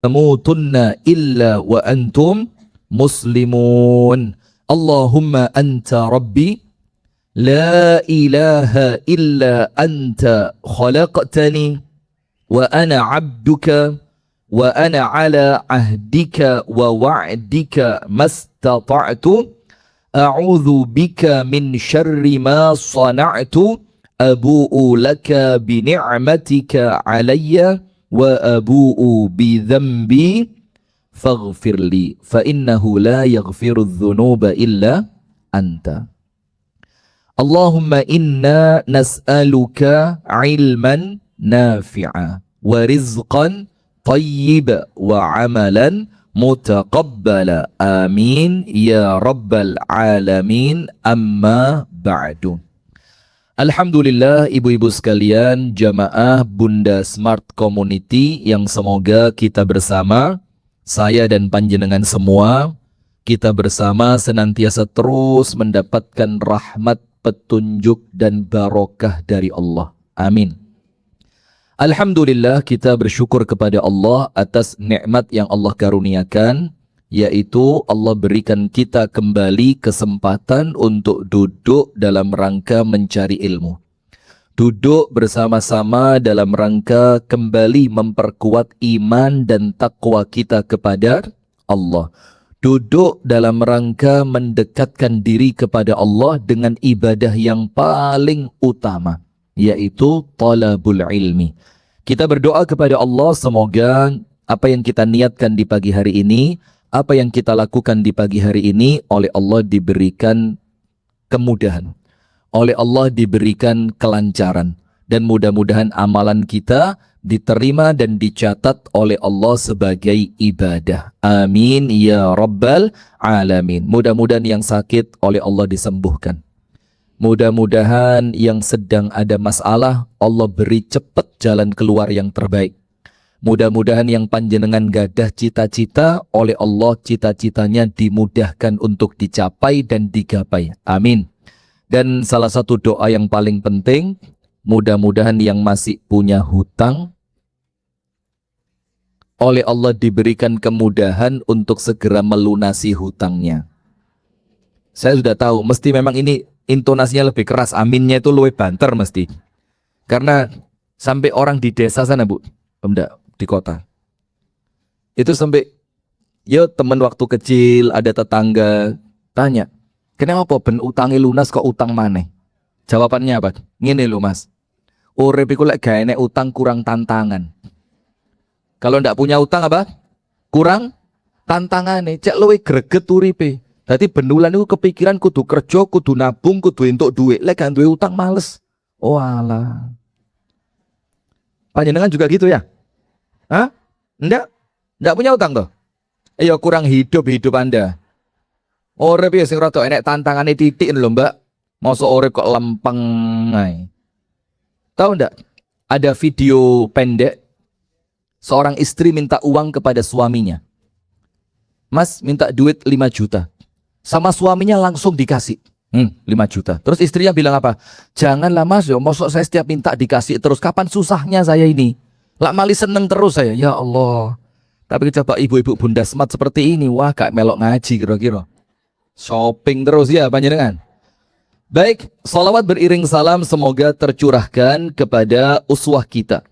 tamutunna illa wa antum muslimun. Allahumma anta rabbi la ilaha illa anta khalaqtani wa ana abduka wa ana ala ahdika wa wa'dika mastata'tu a'udzu bika min syarri ma sana'tu abu'u laka bi ni'matika alayya wa abu'u bi dhanbi faghfirli fa innahu la yaghfiru dzunuba illa anta. Allahumma inna nas'aluka ilman nafi'a wa rizqan tayyiba wa amalan mutaqabbala. Amin ya rabbal alamin. Amma ba'du. Alhamdulillah ibu-ibu sekalian, jamaah Bunda Smart Community yang semoga kita bersama, saya dan panjenengan semua, kita bersama senantiasa terus mendapatkan rahmat, petunjuk dan barokah dari Allah. Amin. Alhamdulillah kita bersyukur kepada Allah atas nikmat yang Allah karuniakan, yaitu Allah berikan kita kembali kesempatan untuk duduk dalam rangka mencari ilmu. Duduk bersama-sama dalam rangka kembali memperkuat iman dan takwa kita kepada Allah. Duduk dalam rangka mendekatkan diri kepada Allah dengan ibadah yang paling utama, yaitu talabul ilmi. Kita berdoa kepada Allah semoga apa yang kita niatkan di pagi hari ini, apa yang kita lakukan di pagi hari ini oleh Allah diberikan kemudahan, oleh Allah diberikan kelancaran, dan mudah-mudahan amalan kita diterima dan dicatat oleh Allah sebagai ibadah. Amin ya rabbal alamin. Mudah-mudahan yang sakit oleh Allah disembuhkan. Mudah-mudahan yang sedang ada masalah Allah beri cepat jalan keluar yang terbaik. Mudah-mudahan yang panjenengan gadah cita-cita oleh Allah cita-citanya dimudahkan untuk dicapai dan digapai. Amin. Dan salah satu doa yang paling penting, mudah-mudahan yang masih punya hutang oleh Allah diberikan kemudahan untuk segera melunasi hutangnya. Saya sudah tahu, mesti memang ini intonasinya lebih keras, aminnya itu lebih banter mesti. Karena sampai orang di desa sana, Bu, enggak, di kota. Itu sampai, ya teman waktu kecil, ada tetangga, tanya, kenapa ben utangi lunas kok utang maneh? Jawabannya apa? Ngene lho Mas, urip iku lek gak enek utang kurang tantangan. Kalau ndak punya utang apa? Kurang tantangane, cek luwih greget uripe. Dadi benulan iku kepikiran kudu kerja, kudu nabung, kudu entuk duit. Lek gak duwe utang males. Oh alah. Panjenengan juga gitu ya? Hah? Ndak punya utang toh? Ya kurang hidup Anda. Urip ya sing rada enek tantangane titik lho, Mbak. Mosok urip kok lempeng ae. Tahu ndak? Ada video pendek seorang istri minta uang kepada suaminya. Mas, minta duit 5 juta. Sama suaminya langsung dikasih. 5 juta. Terus istrinya bilang apa? Janganlah Mas, yo mosok saya setiap minta dikasih terus. Kapan susahnya saya ini? Lak mali seneng terus saya. Ya Allah. Tapi coba ibu-ibu Bunda Smart seperti ini, wah gak melok ngaji kira-kira. Shopping terus ya panjenengan. Baik, salawat beriring salam semoga tercurahkan kepada uswah kita,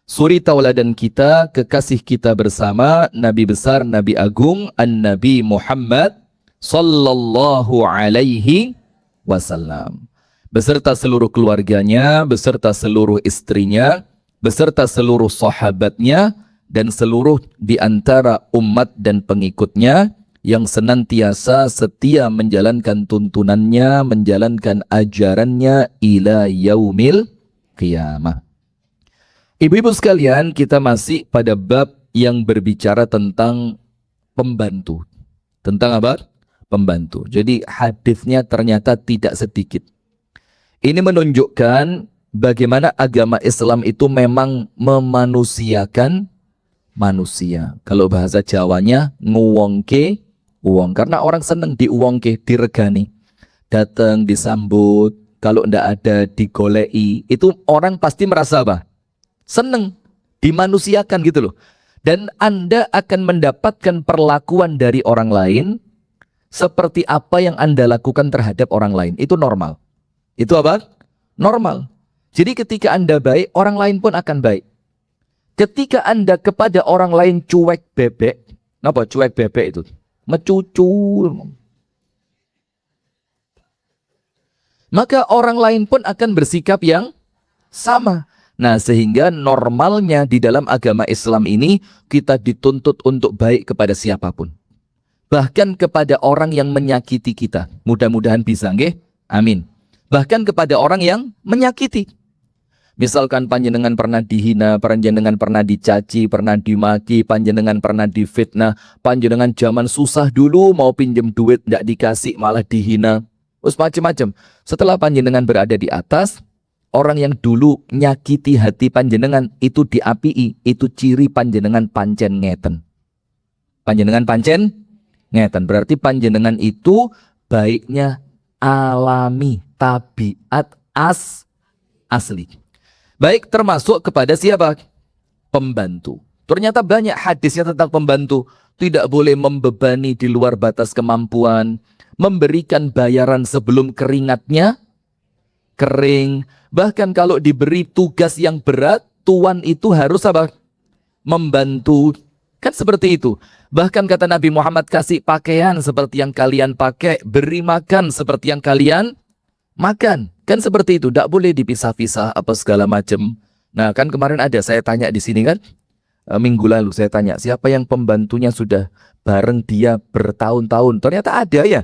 suri tauladan kita, kekasih kita bersama, Nabi besar, Nabi agung, An-Nabi Muhammad sallallahu alaihi wasallam. Beserta seluruh keluarganya, beserta seluruh istrinya, beserta seluruh sahabatnya, dan seluruh di antara umat dan pengikutnya yang senantiasa setia menjalankan tuntunannya, menjalankan ajarannya ila yaumil qiyamah. Ibu-ibu sekalian, kita masih pada bab yang berbicara tentang pembantu. Tentang apa? Pembantu. Jadi hadisnya ternyata tidak sedikit. Ini menunjukkan bagaimana agama Islam itu memang memanusiakan manusia. Kalau bahasa Jawanya nguwongke uang. Karena orang seneng diuwongke, diregani. Datang disambut, kalau ndak ada digolei. Itu orang pasti merasa apa? Seneng, dimanusiakan gitu loh. Dan Anda akan mendapatkan perlakuan dari orang lain seperti apa yang Anda lakukan terhadap orang lain. Itu normal. Itu apa? Normal. Jadi ketika Anda baik, orang lain pun akan baik. Ketika Anda kepada orang lain cuek bebek, apa cuek bebek itu? Mecucu. Maka orang lain pun akan bersikap yang sama. Nah, sehingga normalnya di dalam agama Islam ini kita dituntut untuk baik kepada siapapun. Bahkan kepada orang yang menyakiti kita. Mudah-mudahan bisa, nggih? Amin. Bahkan kepada orang yang menyakiti. Misalkan panjenengan pernah dihina, panjenengan pernah dicaci, pernah dimaki, panjenengan pernah difitnah, panjenengan zaman susah dulu mau pinjem duit tidak dikasih malah dihina. Terus macam-macam. Setelah panjenengan berada di atas, orang yang dulu nyakiti hati panjenengan itu diapii, itu ciri panjenengan pancen ngeten. Panjenengan pancen ngeten, berarti panjenengan itu baiknya alami, tabiat asli. Baik termasuk kepada siapa? Pembantu. Ternyata banyak hadisnya tentang pembantu. Tidak boleh membebani di luar batas kemampuan, memberikan bayaran sebelum keringatnya kering. Bahkan kalau diberi tugas yang berat, tuan itu harus apa? Membantu. Kan seperti itu. Bahkan kata Nabi Muhammad, kasih pakaian seperti yang kalian pakai, beri makan seperti yang kalian makan. Kan seperti itu, tidak boleh dipisah-pisah apa segala macam. Nah, kan kemarin ada saya tanya di sini kan, minggu lalu saya tanya, siapa yang pembantunya sudah bareng dia bertahun-tahun? Ternyata ada ya.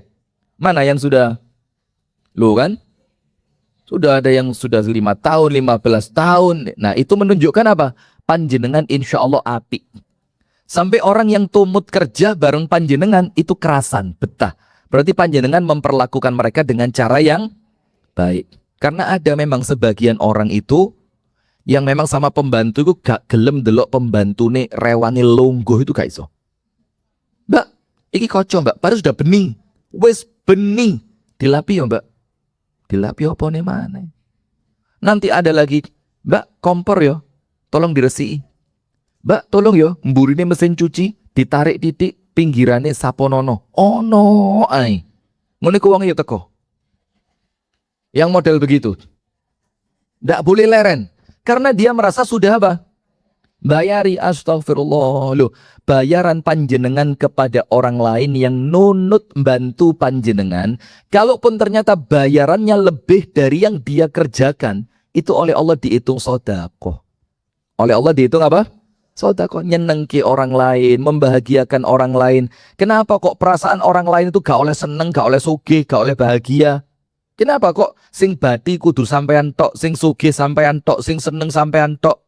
Mana yang sudah? Loh kan? Sudah ada yang sudah 5 tahun, 15 tahun. Nah, itu menunjukkan apa? Panjenengan insya Allah api. Sampai orang yang tumut kerja bareng panjenengan itu kerasan, betah. Berarti panjenengan memperlakukan mereka dengan cara yang baik. Karena ada memang sebagian orang itu yang memang sama pembantu itu gak gelem delok pembantune rewane longgo itu gak iso. Mbak, iki kocok mbak, padahal sudah bening. Wes bening. Dilapi ya mbak. Dilapi apa nih mana? Nanti ada lagi, mbak kompor yo, tolong diresiki. Mbak tolong yo, mburine mesin cuci, ditarik titik pinggirane saponono. Oh no, ai. Ngene ku wong yo teko. Yang model begitu. Tidak boleh leren. Karena dia merasa sudah apa? Bayari, astagfirullah. Loh, bayaran panjenengan kepada orang lain yang nunut bantu panjenengan. Kalaupun ternyata bayarannya lebih dari yang dia kerjakan. Itu oleh Allah dihitung sedekah. Oleh Allah dihitung apa? Sedekah. Nyenengki orang lain, membahagiakan orang lain. Kenapa kok perasaan orang lain itu gak oleh seneng, gak oleh sugih, gak oleh bahagia? Kenapa kok sing badi kudu sampean tok, sing sugih sampean tok, sing seneng sampean tok.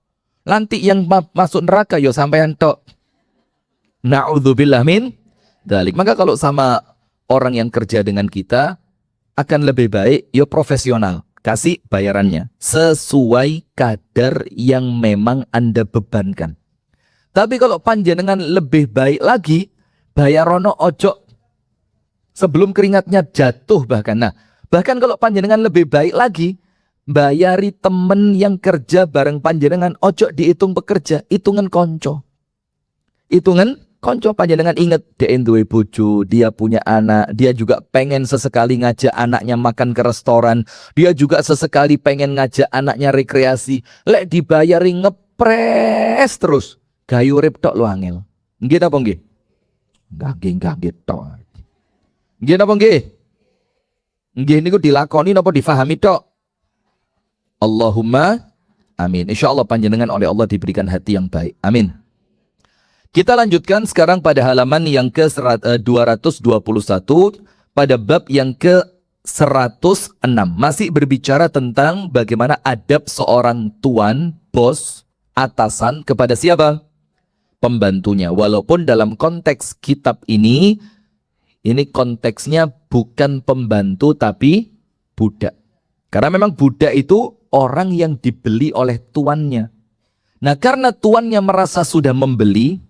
Nanti yang masuk neraka yo sampean tok. Na'udzubillah min dzalik. Maka kalau sama orang yang kerja dengan kita akan lebih baik yo profesional. Kasih bayarannya sesuai kadar yang memang Anda bebankan. Tapi kalau panjenengan lebih baik lagi, bayarono ojo sebelum keringatnya jatuh bahkan. Nah, bahkan kalau panjenengan lebih baik lagi, bayari temen yang kerja bareng panjenengan, ojo dihitung pekerja, hitungan konco. Hitungan konco, panjenengan ingat dia duwe bojo, dia punya anak, dia juga pengen sesekali ngajak anaknya makan ke restoran, dia juga sesekali pengen ngajak anaknya rekreasi. Lek dibayari ngepres terus, gayu urip tok lu angel. Nggih napa nggih? Nggih tok. Nggih napa nggih? Nggih niku dilakoni napa difahami tok? Allahumma amin. Insyaallah panjenengan oleh Allah diberikan hati yang baik. Amin. Kita lanjutkan sekarang pada halaman yang ke 221 pada bab yang ke 106. Masih berbicara tentang bagaimana adab seorang tuan, bos, atasan kepada siapa? Pembantunya. Walaupun dalam konteks kitab ini konteksnya bukan pembantu tapi budak. Karena memang budak itu orang yang dibeli oleh tuannya. Nah, karena tuannya merasa sudah membeli,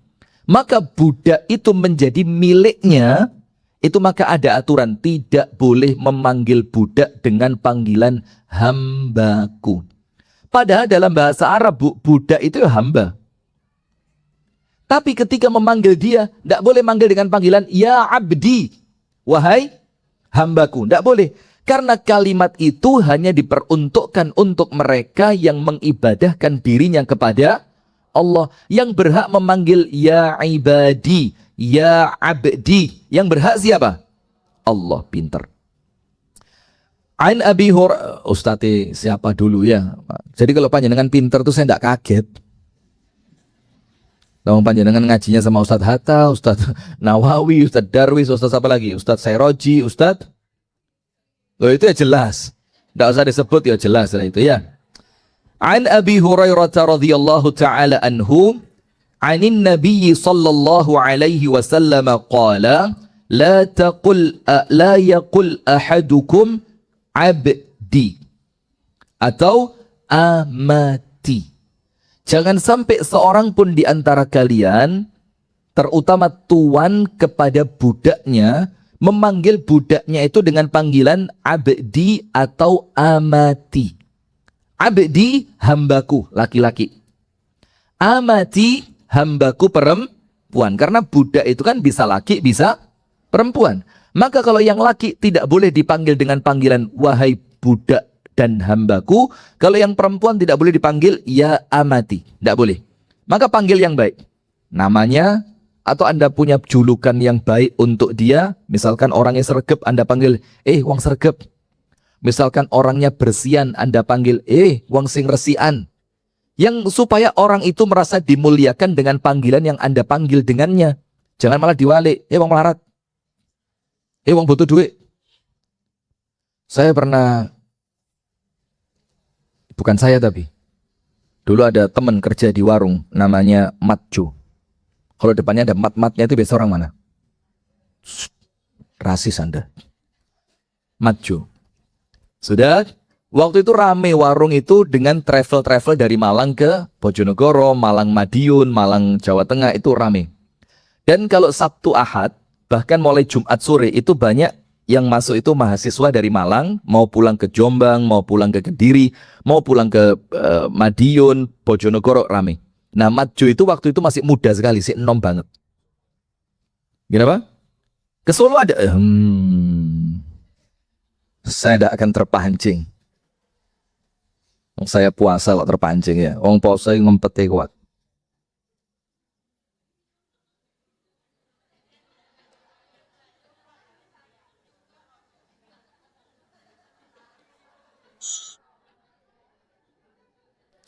maka budak itu menjadi miliknya. Itu maka ada aturan tidak boleh memanggil budak dengan panggilan hambaku. Padahal dalam bahasa Arab budak itu hamba. Tapi ketika memanggil dia, tidak boleh manggil dengan panggilan ya abdi, wahai hambaku. Tidak boleh. Karena kalimat itu hanya diperuntukkan untuk mereka yang mengibadahkan dirinya kepada Allah. Yang berhak memanggil ya ibadi, ya abdi. Yang berhak siapa? Allah. Pinter. An Abi Hurairah. Ustadz siapa dulu ya? Jadi kalau panjenengan pinter tuh saya tidak kaget. Kalau panjenengan ngajinya sama Ustadz Hatta, Ustadz Nawawi, Ustadz Darwis, Ustadz apa lagi? Ustadz Sairoji, Ustadz. Loh itu ya jelas. Tidak usah disebut ya jelas lah itu ya. An Abi Hurairah radhiyallahu taala anhu, anin Nabi sallallahu alaihi wasallam qala, la yaqul ahadukum abdi atau amati. Jangan sampai seorang pun di antara kalian, terutama tuan kepada budaknya, memanggil budaknya itu dengan panggilan abdi atau amati. Abdi, hambaku, laki-laki. Amati, hambaku, perempuan. Karena budak itu kan bisa laki, bisa perempuan. Maka kalau yang laki tidak boleh dipanggil dengan panggilan wahai budak dan hambaku. Kalau yang perempuan tidak boleh dipanggil ya amati. Tidak boleh. Maka panggil yang baik. Namanya, atau Anda punya julukan yang baik untuk dia. Misalkan orangnya sregep, Anda panggil, wong sregep. Misalkan orangnya bersihan, Anda panggil, wong sing resian. Yang supaya orang itu merasa dimuliakan dengan panggilan yang Anda panggil dengannya. Jangan malah diwalik, wong melarat. Wong butuh duit. Saya pernah, bukan saya tapi, dulu ada teman kerja di warung, namanya Matjo. Kalau depannya ada mat-matnya itu biasa orang mana? Rasis Anda. Matjo. Sudah, waktu itu rame warung itu dengan travel-travel dari Malang ke Bojonegoro, Malang Madiun, Malang Jawa Tengah, itu rame. Dan kalau Sabtu Ahad, bahkan mulai Jumat sore itu banyak yang masuk itu mahasiswa dari Malang, mau pulang ke Jombang, mau pulang ke Kediri, mau pulang ke Madiun, Bojonegoro, rame. Nah, Matjo itu waktu itu masih muda sekali, si enom banget. Kenapa? Ke Solo ada. Saya tidak akan terpancing. Saya puasa kok terpancing ya. Wong puasa ngempete kuat.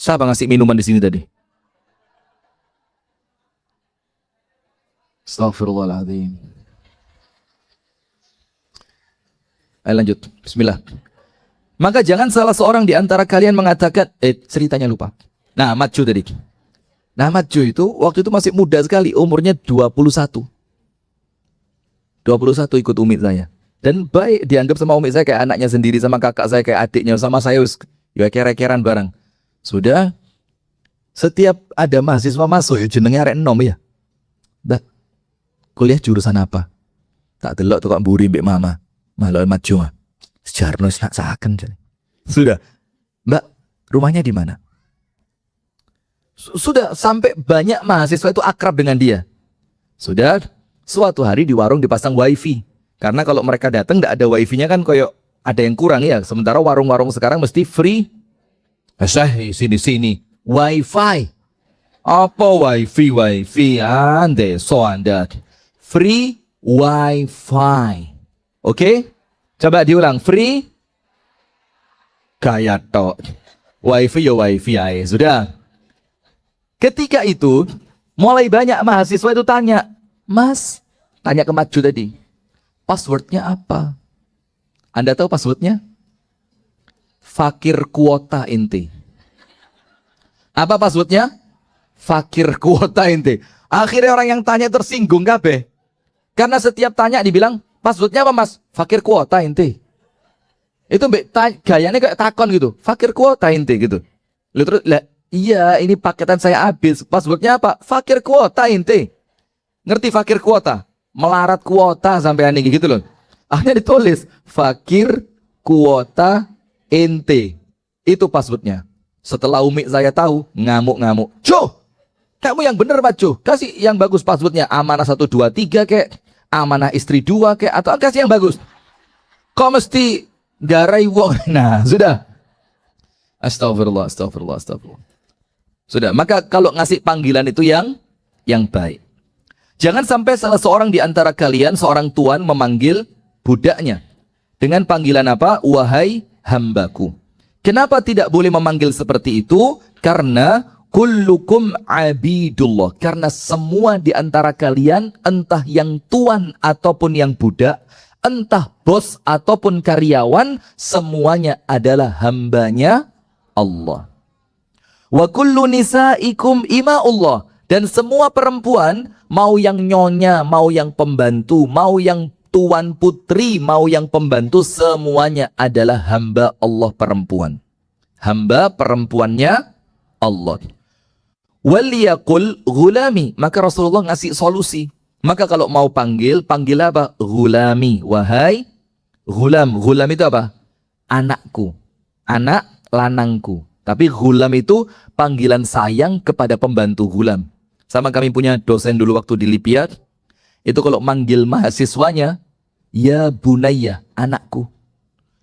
Siapa ngasih minuman di sini tadi? Astaghfirullahaladzim. Ayo lanjut. Bismillah. Maka jangan salah seorang di antara kalian mengatakan, ceritanya lupa. Nah, Matjo tadi. Nah, Matjo itu waktu itu masih muda sekali, umurnya 21. 21 ikut umi saya. Dan baik, dianggap sama umi saya kayak anaknya sendiri, sama kakak saya kayak adiknya, sama saya ya kere-keran bareng. Sudah, setiap ada mahasiswa masuk, ya jenenge arek enom ya. Dah, kuliah jurusan apa? Tak delok tuh kok mburi mbek mama. Malah Matjo mah. Sejarno nak saken jane. Sudah. Mbak, rumahnya di mana? Sudah sampai banyak mahasiswa itu akrab dengan dia. Sudah, suatu hari di warung dipasang wifi. Karena kalau mereka datang tidak ada wifi-nya kan koyok ada yang kurang ya. Sementara warung-warung sekarang mesti free. Sini wifi. Apa wifi? Wifi ande so anda. Free wifi. Oke? Coba diulang. Free kayak tok. Wifi ya wifi aja. Sudah. Ketika itu mulai banyak mahasiswa itu tanya, Mas, tanya ke Matjo tadi, passwordnya apa? Anda tahu passwordnya? Fakir kuota inti. Apa passwordnya? Fakir kuota inti. Akhirnya orang yang tanya tersinggung kabeh. Karena setiap tanya dibilang, passwordnya apa mas? Fakir kuota inti. Itu gayanya kayak takon gitu. Fakir kuota inti gitu. Lalu terus, iya ini paketan saya habis. Passwordnya apa? Fakir kuota inti. Ngerti fakir kuota? Melarat kuota sampai aneh gitu loh. Akhirnya ditulis fakir kuota inti. Itu passwordnya. Setelah umi saya tahu, ngamuk-ngamuk. Cuh! Kamu yang bener Majo, kasih yang bagus passwordnya. Amanah 123 kek, amanah istri 2 kek, atau kasih yang bagus. Kok mesti garai wong? Nah, sudah. Astagfirullah, astagfirullah, astagfirullah. Sudah, maka kalau ngasih panggilan itu yang baik. Jangan sampai salah seorang di antara kalian, seorang tuan memanggil budaknya dengan panggilan apa? Wahai hambaku. Kenapa tidak boleh memanggil seperti itu? Karena kullukum abidullah. Karena semua di antara kalian, entah yang tuan ataupun yang budak, entah bos ataupun karyawan, semuanya adalah hambanya Allah. Wa kullu nisaikum ima'ullah. Dan semua perempuan, mau yang nyonya, mau yang pembantu, mau yang tuan putri, mau yang pembantu, semuanya adalah hamba Allah perempuan. Hamba perempuannya Allah. Waliyakul gulami. Maka Rasulullah ngasih solusi. Maka kalau mau panggil, panggil apa? Gulami. Wahai gulam. Gulam itu apa? Anakku. Anak lanangku. Tapi gulam itu panggilan sayang kepada pembantu gulam. Sama kami punya dosen dulu waktu di Libya. Itu kalau manggil mahasiswanya, ya bunaya, anakku.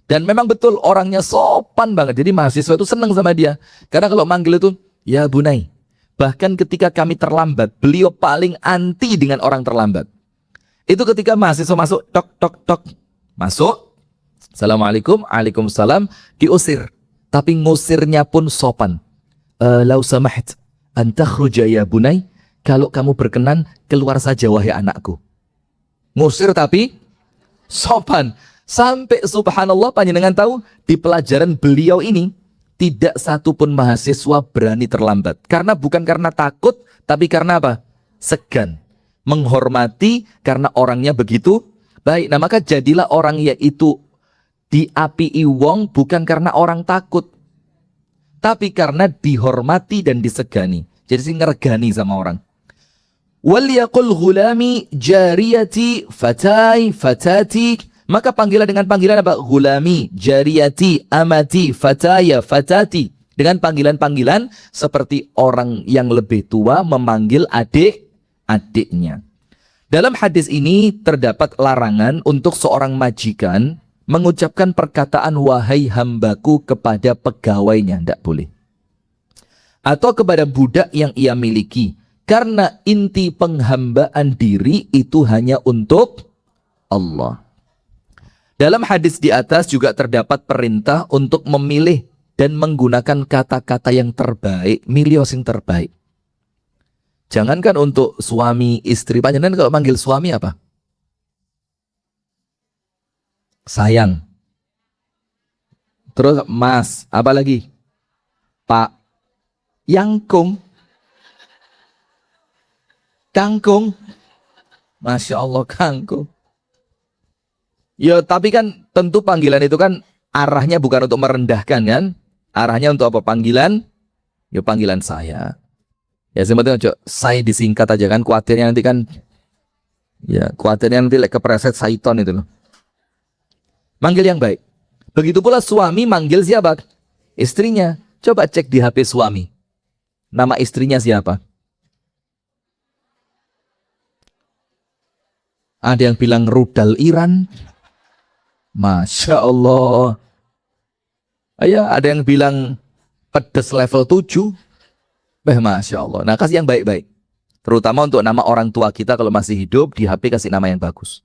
Dan memang betul orangnya sopan banget. Jadi mahasiswa itu senang sama dia. Karena kalau manggil itu, ya bunai. Bahkan ketika kami terlambat, beliau paling anti dengan orang terlambat. Itu ketika mahasiswa masuk, tok, tok, tok. Masuk, assalamualaikum, waalaikumsalam, diusir. Tapi ngusirnya pun sopan. Lau samaht, antakhruja ya bunai. Kalau kamu berkenan, keluar saja wahai anakku. Ngusir tapi sopan. Sampai subhanallah panjenengan tahu, di pelajaran beliau ini, tidak satu pun mahasiswa berani terlambat. Karena bukan karena takut, tapi karena apa? Segan. Menghormati karena orangnya begitu baik. Nah maka jadilah orang yaitu diapii wong bukan karena orang takut. Tapi karena dihormati dan disegani. Jadi sih ngergani sama orang. Waliyakul gulami jariyati fatai fatati. Maka panggilan dengan panggilan apa? Gulami, jariyati, amati, fataya, fatati. Dengan panggilan-panggilan seperti orang yang lebih tua memanggil adik-adiknya. Dalam hadis ini terdapat larangan untuk seorang majikan mengucapkan perkataan wahai hambaku kepada pegawainya. Tidak boleh. Atau kepada budak yang ia miliki. Karena inti penghambaan diri itu hanya untuk Allah. Dalam hadis di atas juga terdapat perintah untuk memilih dan menggunakan kata-kata yang terbaik, milih yang terbaik. Jangankan untuk suami, istri, panjenengan kalau manggil suami apa? Sayang. Terus mas, apa lagi? Pak, yangkung. Kangkung. Masya Allah, kangkung. Ya, tapi kan tentu panggilan itu kan arahnya bukan untuk merendahkan kan? Arahnya untuk apa? Panggilan? Ya panggilan saya. Ya sebetulnya saya disingkat aja kan, khawatirnya nanti kan, ya khawatirnya nanti kepreset syaiton itu loh. Manggil yang baik. Begitu pula suami manggil siapa? Istrinya. Coba cek di HP suami. Nama istrinya siapa? Ada yang bilang rudal Iran. Masya Allah. Ya, ada yang bilang pedes level 7. Masya Allah. Nah, kasih yang baik-baik. Terutama untuk nama orang tua kita kalau masih hidup, di HP kasih nama yang bagus.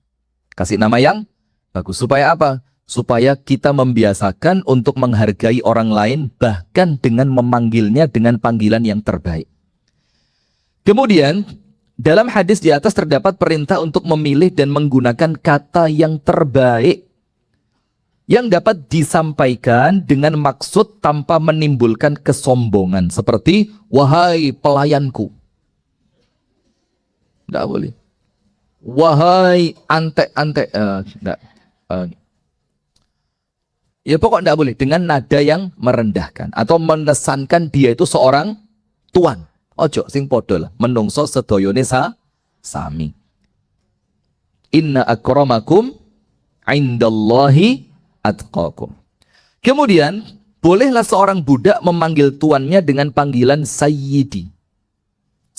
Kasih nama yang bagus. Supaya apa? Supaya kita membiasakan untuk menghargai orang lain, bahkan dengan memanggilnya dengan panggilan yang terbaik. Kemudian, dalam hadis di atas terdapat perintah untuk memilih dan menggunakan kata yang terbaik yang dapat disampaikan dengan maksud tanpa menimbulkan kesombongan. Seperti, wahai pelayanku. Tidak boleh. Wahai antek-antek. Ya pokok tidak boleh. Dengan nada yang merendahkan. Atau menesankan dia itu seorang tuan. Ojo sing podo lah, menungso sedoyone sami. Inna akramakum indallahi atqakum. Kemudian, bolehlah seorang budak memanggil tuannya dengan panggilan sayyidi.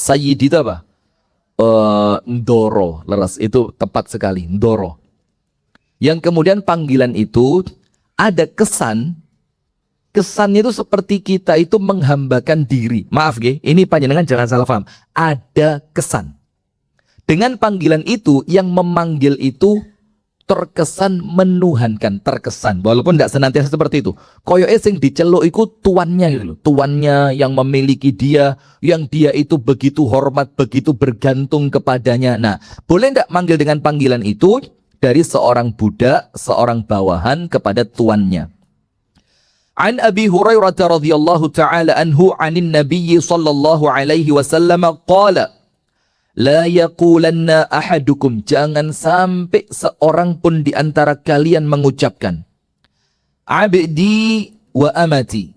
Sayyid itu apa? Ndoro, leres. Itu tepat sekali, ndoro. Yang kemudian panggilan itu ada kesan. Kesannya itu seperti kita itu menghambakan diri. Maaf ini panjenengan jangan salah paham. Ada kesan. Dengan panggilan itu, yang memanggil itu terkesan menuhankan, terkesan. Walaupun tidak senantiasa seperti itu. Koyoke sing diceluk iku tuannya gitu loh. Tuannya yang memiliki dia, yang dia itu begitu hormat, begitu bergantung kepadanya. Nah, boleh tidak manggil dengan panggilan itu dari seorang budak, seorang bawahan kepada tuannya. An Abi Hurairah radhiyallahu taala anhu 'anin Nabiy sallallahu alaihi wasallam qala la yaqulanna ahadukum, jangan sampai seorang pun di antara kalian mengucapkan abdi wa amati,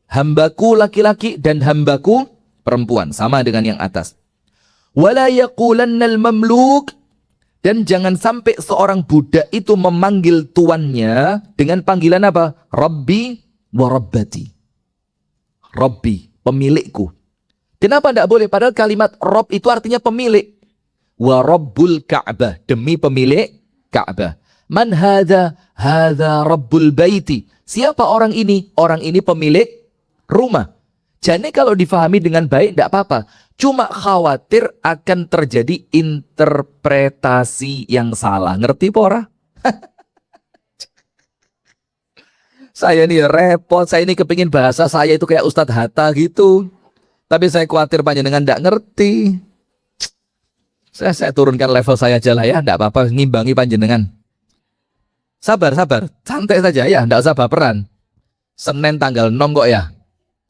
hambaku laki-laki dan hambaku perempuan, sama dengan yang atas. Wala yaqulanna al-mamluk, dan jangan sampai seorang budak itu memanggil tuannya dengan panggilan apa? Rabbi wa rabbati. Rabbi, pemilikku. Kenapa tidak boleh? Padahal kalimat Rob itu artinya pemilik. Wa Rabbul Ka'bah, demi pemilik Ka'bah. Man hadha? Hadha Rabbul Baiti. Siapa orang ini? Orang ini pemilik rumah. Jadi kalau difahami dengan baik tidak apa-apa. Cuma khawatir akan terjadi interpretasi yang salah. Ngerti pora? Saya ini repot. Saya ini kepingin bahasa saya itu kayak Ustadz Hatta gitu. Tapi saya khawatir panjenengan tidak ngerti. Saya turunkan level saya aja lah ya. Tidak apa-apa, ngimbangi panjenengan. Sabar. Santai saja ya. Tidak usah baperan. Senin tanggal 6 kok ya.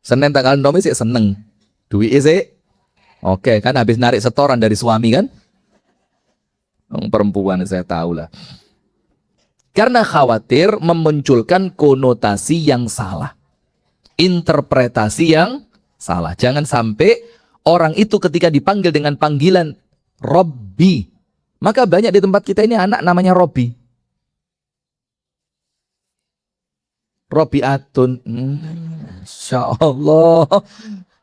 Senin tanggal 6 sih seneng. Duit sih. Oke, kan habis narik setoran dari suami kan. Perempuan saya tahu lah. Karena khawatir memunculkan konotasi yang salah. Interpretasi yang salah. Jangan sampai orang itu ketika dipanggil dengan panggilan Robbi. Maka banyak di tempat kita ini anak namanya Robbi. Robbi Atun. Insya Allah.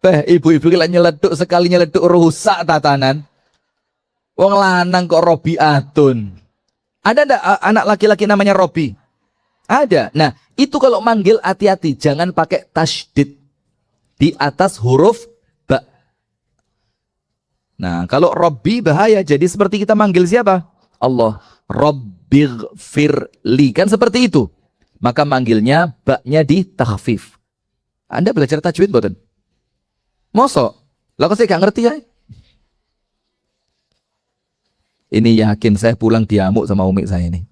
Ibu-ibu kira nyeleduk, sekali nyeleduk rusak tatanan. Wong lanang kok Robbi Atun. Ada enggak anak laki-laki namanya Robbi? Ada. Nah, itu kalau manggil hati-hati. Jangan pakai tasydid di atas huruf ba. Nah, kalau Robbi bahaya. Jadi seperti kita manggil siapa? Allah. Rabbighfirli. Kan seperti itu. Maka manggilnya ba-nya di takhfif. Anda belajar tajwid boten? Mosok? Lah kok saya gak ngerti ya? Ini yakin saya pulang diamuk sama umi saya ini.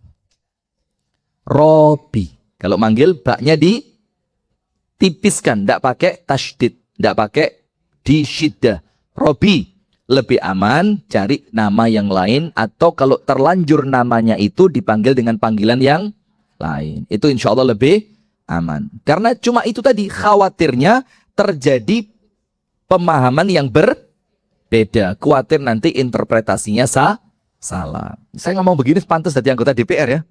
Robbi. Kalau manggil ba-nya di tipiskan, tidak pakai tasydid, tidak pakai di syiddah. Robbi, lebih aman cari nama yang lain, atau kalau terlanjur namanya itu dipanggil dengan panggilan yang lain. Itu insya Allah lebih aman. Karena cuma itu tadi, khawatirnya terjadi pemahaman yang berbeda. Khawatir nanti interpretasinya salah. Saya ngomong begini pantas jadi anggota DPR ya.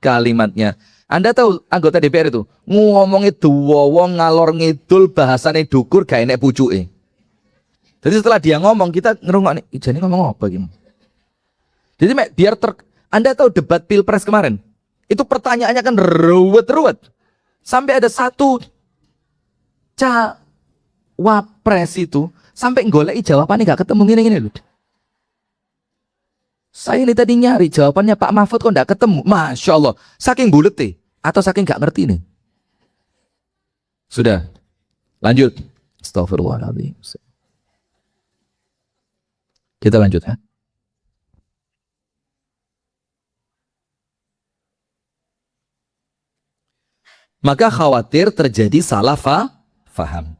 Kalimatnya. Anda tahu anggota DPR itu ngomongnya duwowo ngalor ngidul, bahasane dukur gak enek pucuke. Jadi setelah dia ngomong kita ngerungok nih, jadi ngomong apa gitu. Jadi biar Anda tahu debat Pilpres kemarin, itu pertanyaannya kan ruwet. Sampai ada satu cawapres itu sampai goleki jawabannya gak ketemu gini loh. Saya ini tadi nyari jawabannya Pak Mahfud kok enggak ketemu. Masya Allah. Saking bulet atau saking gak ngerti nih. Sudah. Lanjut. Astagfirullahaladzim. Kita lanjut ya. Maka khawatir terjadi salah faham.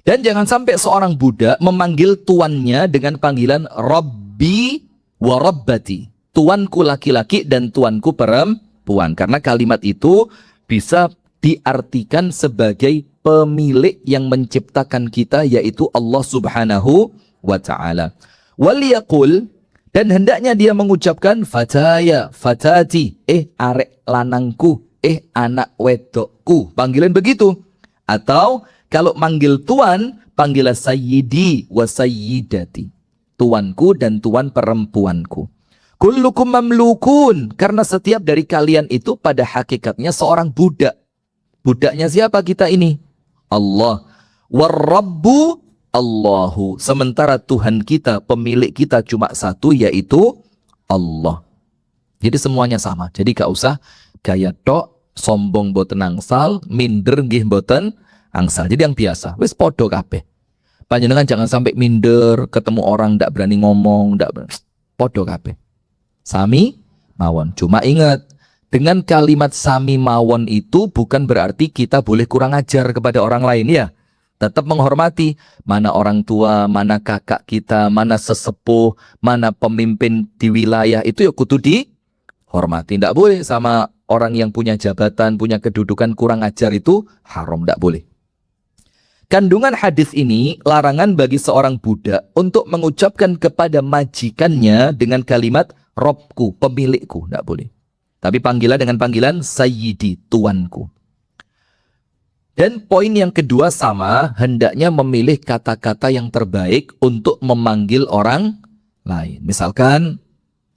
Dan jangan sampai seorang budak memanggil tuannya dengan panggilan Rabbi wa Rabbati, tuanku laki-laki dan tuanku perempuan. Karena kalimat itu bisa diartikan sebagai pemilik yang menciptakan kita, yaitu Allah Subhanahu wa ta'ala. Waliyaqul, dan hendaknya dia mengucapkan fataya, fatati, arek lanangku, anak wedokku. Panggilan begitu. Atau Kalau manggil tuan, panggillah sayyidi wa sayyidati. Tuanku dan tuan perempuanku. Kullukum mamlukun. Karena setiap dari kalian itu pada hakikatnya seorang budak. Budaknya siapa kita ini? Allah. Warrabbu Allahu. Sementara Tuhan kita, pemilik kita cuma satu, yaitu Allah. Jadi semuanya sama. Jadi gak usah gaya tok, sombong boten angsal, minder nggih boten angsal. Jadi yang biasa, wis podo kabeh. Panjenengan jangan sampai minder, ketemu orang ndak berani ngomong, podo kabeh. Sami mawon. Cuma ingat, dengan kalimat sami mawon itu bukan berarti kita boleh kurang ajar kepada orang lain ya. Tetap menghormati mana orang tua, mana kakak kita, mana sesepuh, mana pemimpin di wilayah, itu ya kudu dihormati. Ndak boleh sama orang yang punya jabatan, punya kedudukan kurang ajar, itu haram, ndak boleh. Kandungan hadis ini larangan bagi seorang budak untuk mengucapkan kepada majikannya dengan kalimat Robku, pemilikku, tidak boleh. Tapi panggilan dengan panggilan sayyidi, tuanku. Dan poin yang kedua sama, hendaknya memilih kata-kata yang terbaik untuk memanggil orang lain. Misalkan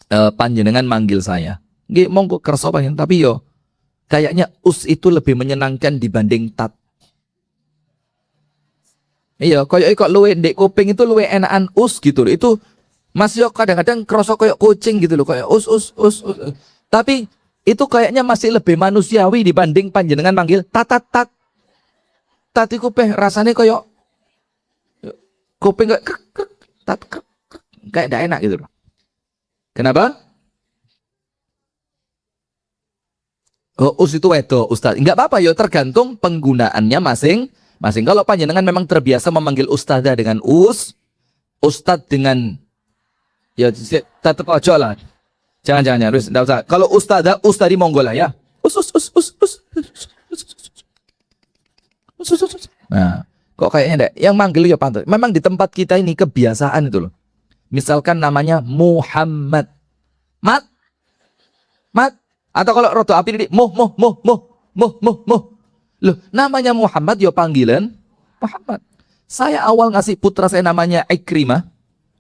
panjenengan manggil saya, nggih monggo kersa panjenengan, tapi yo kayaknya us itu lebih menyenangkan dibanding tat. Iya, kok luwe ndek kuping itu luwe enakan us gitu loh. Itu masih kadang-kadang kerasa kayak kucing gitu loh, kayak us. Tapi itu kayaknya masih lebih manusiawi dibanding panjenengan manggil tat. Tati kuping rasanya kayak kuping kayak tat kayak tidak enak gitu loh. Kenapa? Oh, us itu wedo, ustaz. Enggak apa-apa yo, tergantung penggunaannya masing-masing. Kalau panjenengan memang terbiasa memanggil ustazah dengan ustaz dengan ya tetap aja lah. Jangan harus enggak usah. Kalau ustazah, ustadi monggo lah ya. Us. Nah, kok kayaknya enggak? Yang manggil ya pantas. Memang di tempat kita ini kebiasaan itu loh. Misalkan namanya Muhammad. Mat. Atau kalau roto api ini moh. Loh, namanya Muhammad ya panggilan Muhammad. Saya awal ngasih putra saya namanya Ikrimah,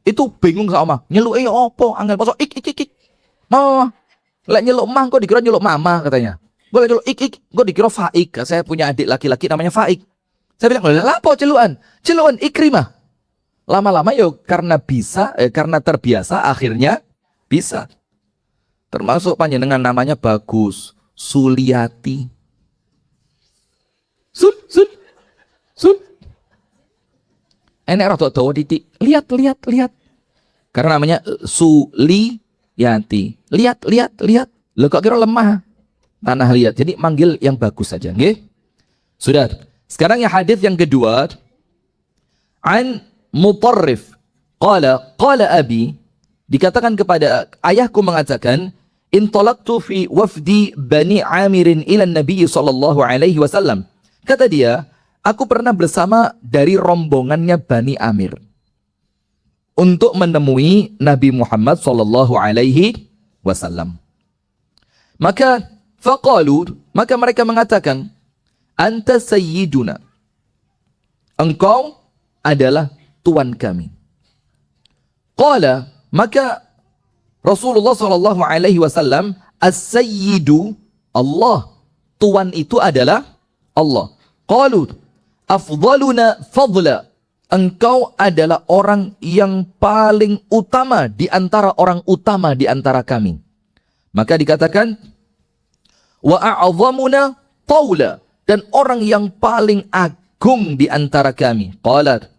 itu bingung sama nyeluk opo angel masuk ik. Mama, lek nyeluk mah kok dikira nyeluk mama katanya. Boleh nyeluk ik, kok dikira Faik. Saya punya adik laki-laki namanya Faik. Saya bilang, "Lah apa celuan Ikrimah." Lama-lama yo karena terbiasa akhirnya bisa. Termasuk panjenengan namanya bagus, Suliati. Sun. Enak rada dawa titik. Lihat. Karena namanya Suliyati. Lihat. Lo kok kira lemah? Tanah liat. Jadi manggil yang bagus saja, nggih? Sudah. Sekarang yang hadis yang kedua. An Mutarrif qala abi, dikatakan kepada ayahku mengatakan, intolaktu fi wafdi Bani Amirin ila Nabi sallallahu alaihi wasallam. Kata dia, aku pernah bersama dari rombongannya Bani Amir untuk menemui Nabi Muhammad sallallahu alaihi wasallam. Maka mereka mengatakan, anta sayyiduna. Engkau adalah tuan kami. Qala, maka Rasulullah sallallahu alaihi wasallam, as-sayyidu Allah. Tuan itu adalah Allah. Qalu afdaluna fadla. Engkau adalah orang yang paling utama di antara orang utama di antara kami. Maka dikatakan wa a'zamuna taula, dan orang yang paling agung di antara kami. Qalat,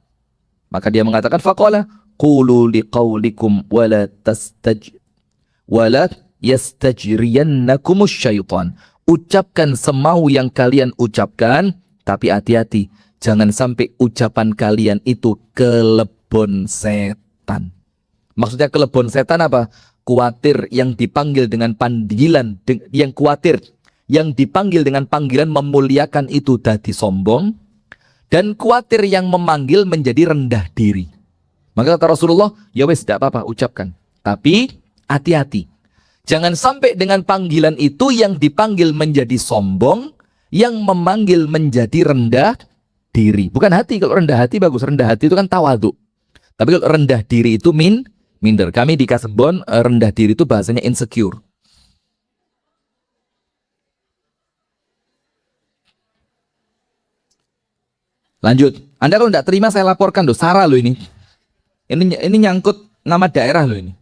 maka dia mengatakan faqala qulu liqaulikum wala yastajriyannakumus syaitan. Ucapkan semau yang kalian ucapkan, tapi hati-hati, jangan sampai ucapan kalian itu kelebon setan. Maksudnya kelebon setan apa? Kuatir yang dipanggil dengan panggilan, yang dipanggil dengan panggilan memuliakan itu dadi sombong, dan kuatir yang memanggil menjadi rendah diri. Maka kata Rasulullah, ya wes tidak apa-apa ucapkan, tapi hati-hati. Jangan sampai dengan panggilan itu yang dipanggil menjadi sombong, yang memanggil menjadi rendah diri. Bukan hati. Kalau rendah hati bagus. Rendah hati itu kan tawadhu. Tapi kalau rendah diri itu minder. Kami di Kasembon rendah diri itu bahasanya insecure. Lanjut. Anda kalau tidak terima saya laporkan loh. Sarah loh ini. Ini nyangkut nama daerah loh ini.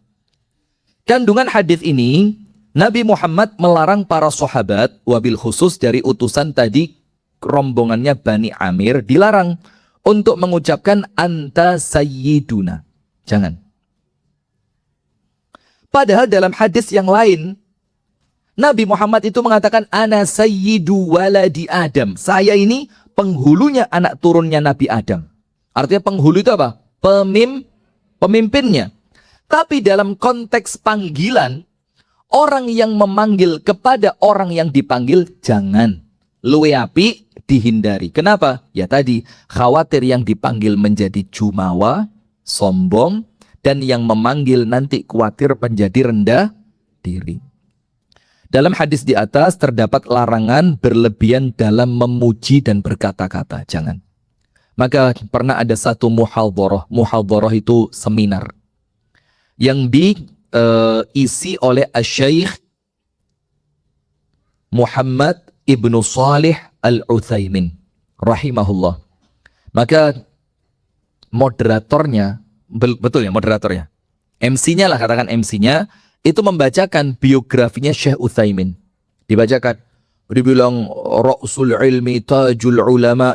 Kandungan hadis ini, Nabi Muhammad melarang para sahabat, wabil khusus dari utusan tadi, rombongannya Bani Amir, dilarang untuk mengucapkan anta sayyiduna. Jangan. Padahal dalam hadis yang lain, Nabi Muhammad itu mengatakan ana sayyidu waladi Adam. Saya ini penghulunya anak turunnya Nabi Adam. Artinya penghulu itu apa? Pemimpinnya. Tapi dalam konteks panggilan, orang yang memanggil kepada orang yang dipanggil, jangan. Luwe api dihindari. Kenapa? Ya tadi, khawatir yang dipanggil menjadi jumawa, sombong, dan yang memanggil nanti khawatir menjadi rendah diri. Dalam hadis di atas terdapat larangan berlebihan dalam memuji dan berkata-kata. Jangan. Maka pernah ada satu muhadharah. Muhadharah itu seminar. Yang diisi oleh Asy-Syaikh Muhammad Ibnu Shalih Al-Utsaimin rahimahullah. Maka moderatornya, betul ya moderatornya, MC-nya lah, katakan MC-nya, itu membacakan biografinya Syekh Utsaimin. Dibacakan. Dibilang Ra'sul ilmi tajul ulama,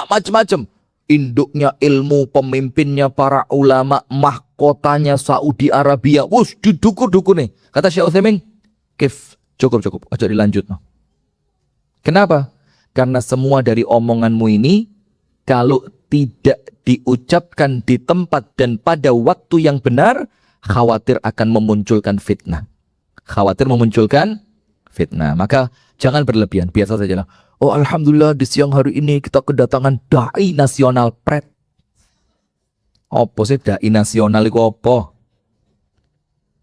macam-macam. Induknya ilmu, pemimpinnya para ulama, mahkotanya Saudi Arabia. Wush, didukur-dukur nih. Kata Syekh Utsaimin, Kif, cukup. Aja dilanjut. No. Kenapa? Karena semua dari omonganmu ini, kalau tidak diucapkan di tempat dan pada waktu yang benar, khawatir akan memunculkan fitnah. Khawatir memunculkan fitnah. Maka jangan berlebihan. Biasa saja lah. Oh alhamdulillah di siang hari ini kita kedatangan da'i nasional pret. Apa sih da'i nasional itu apa?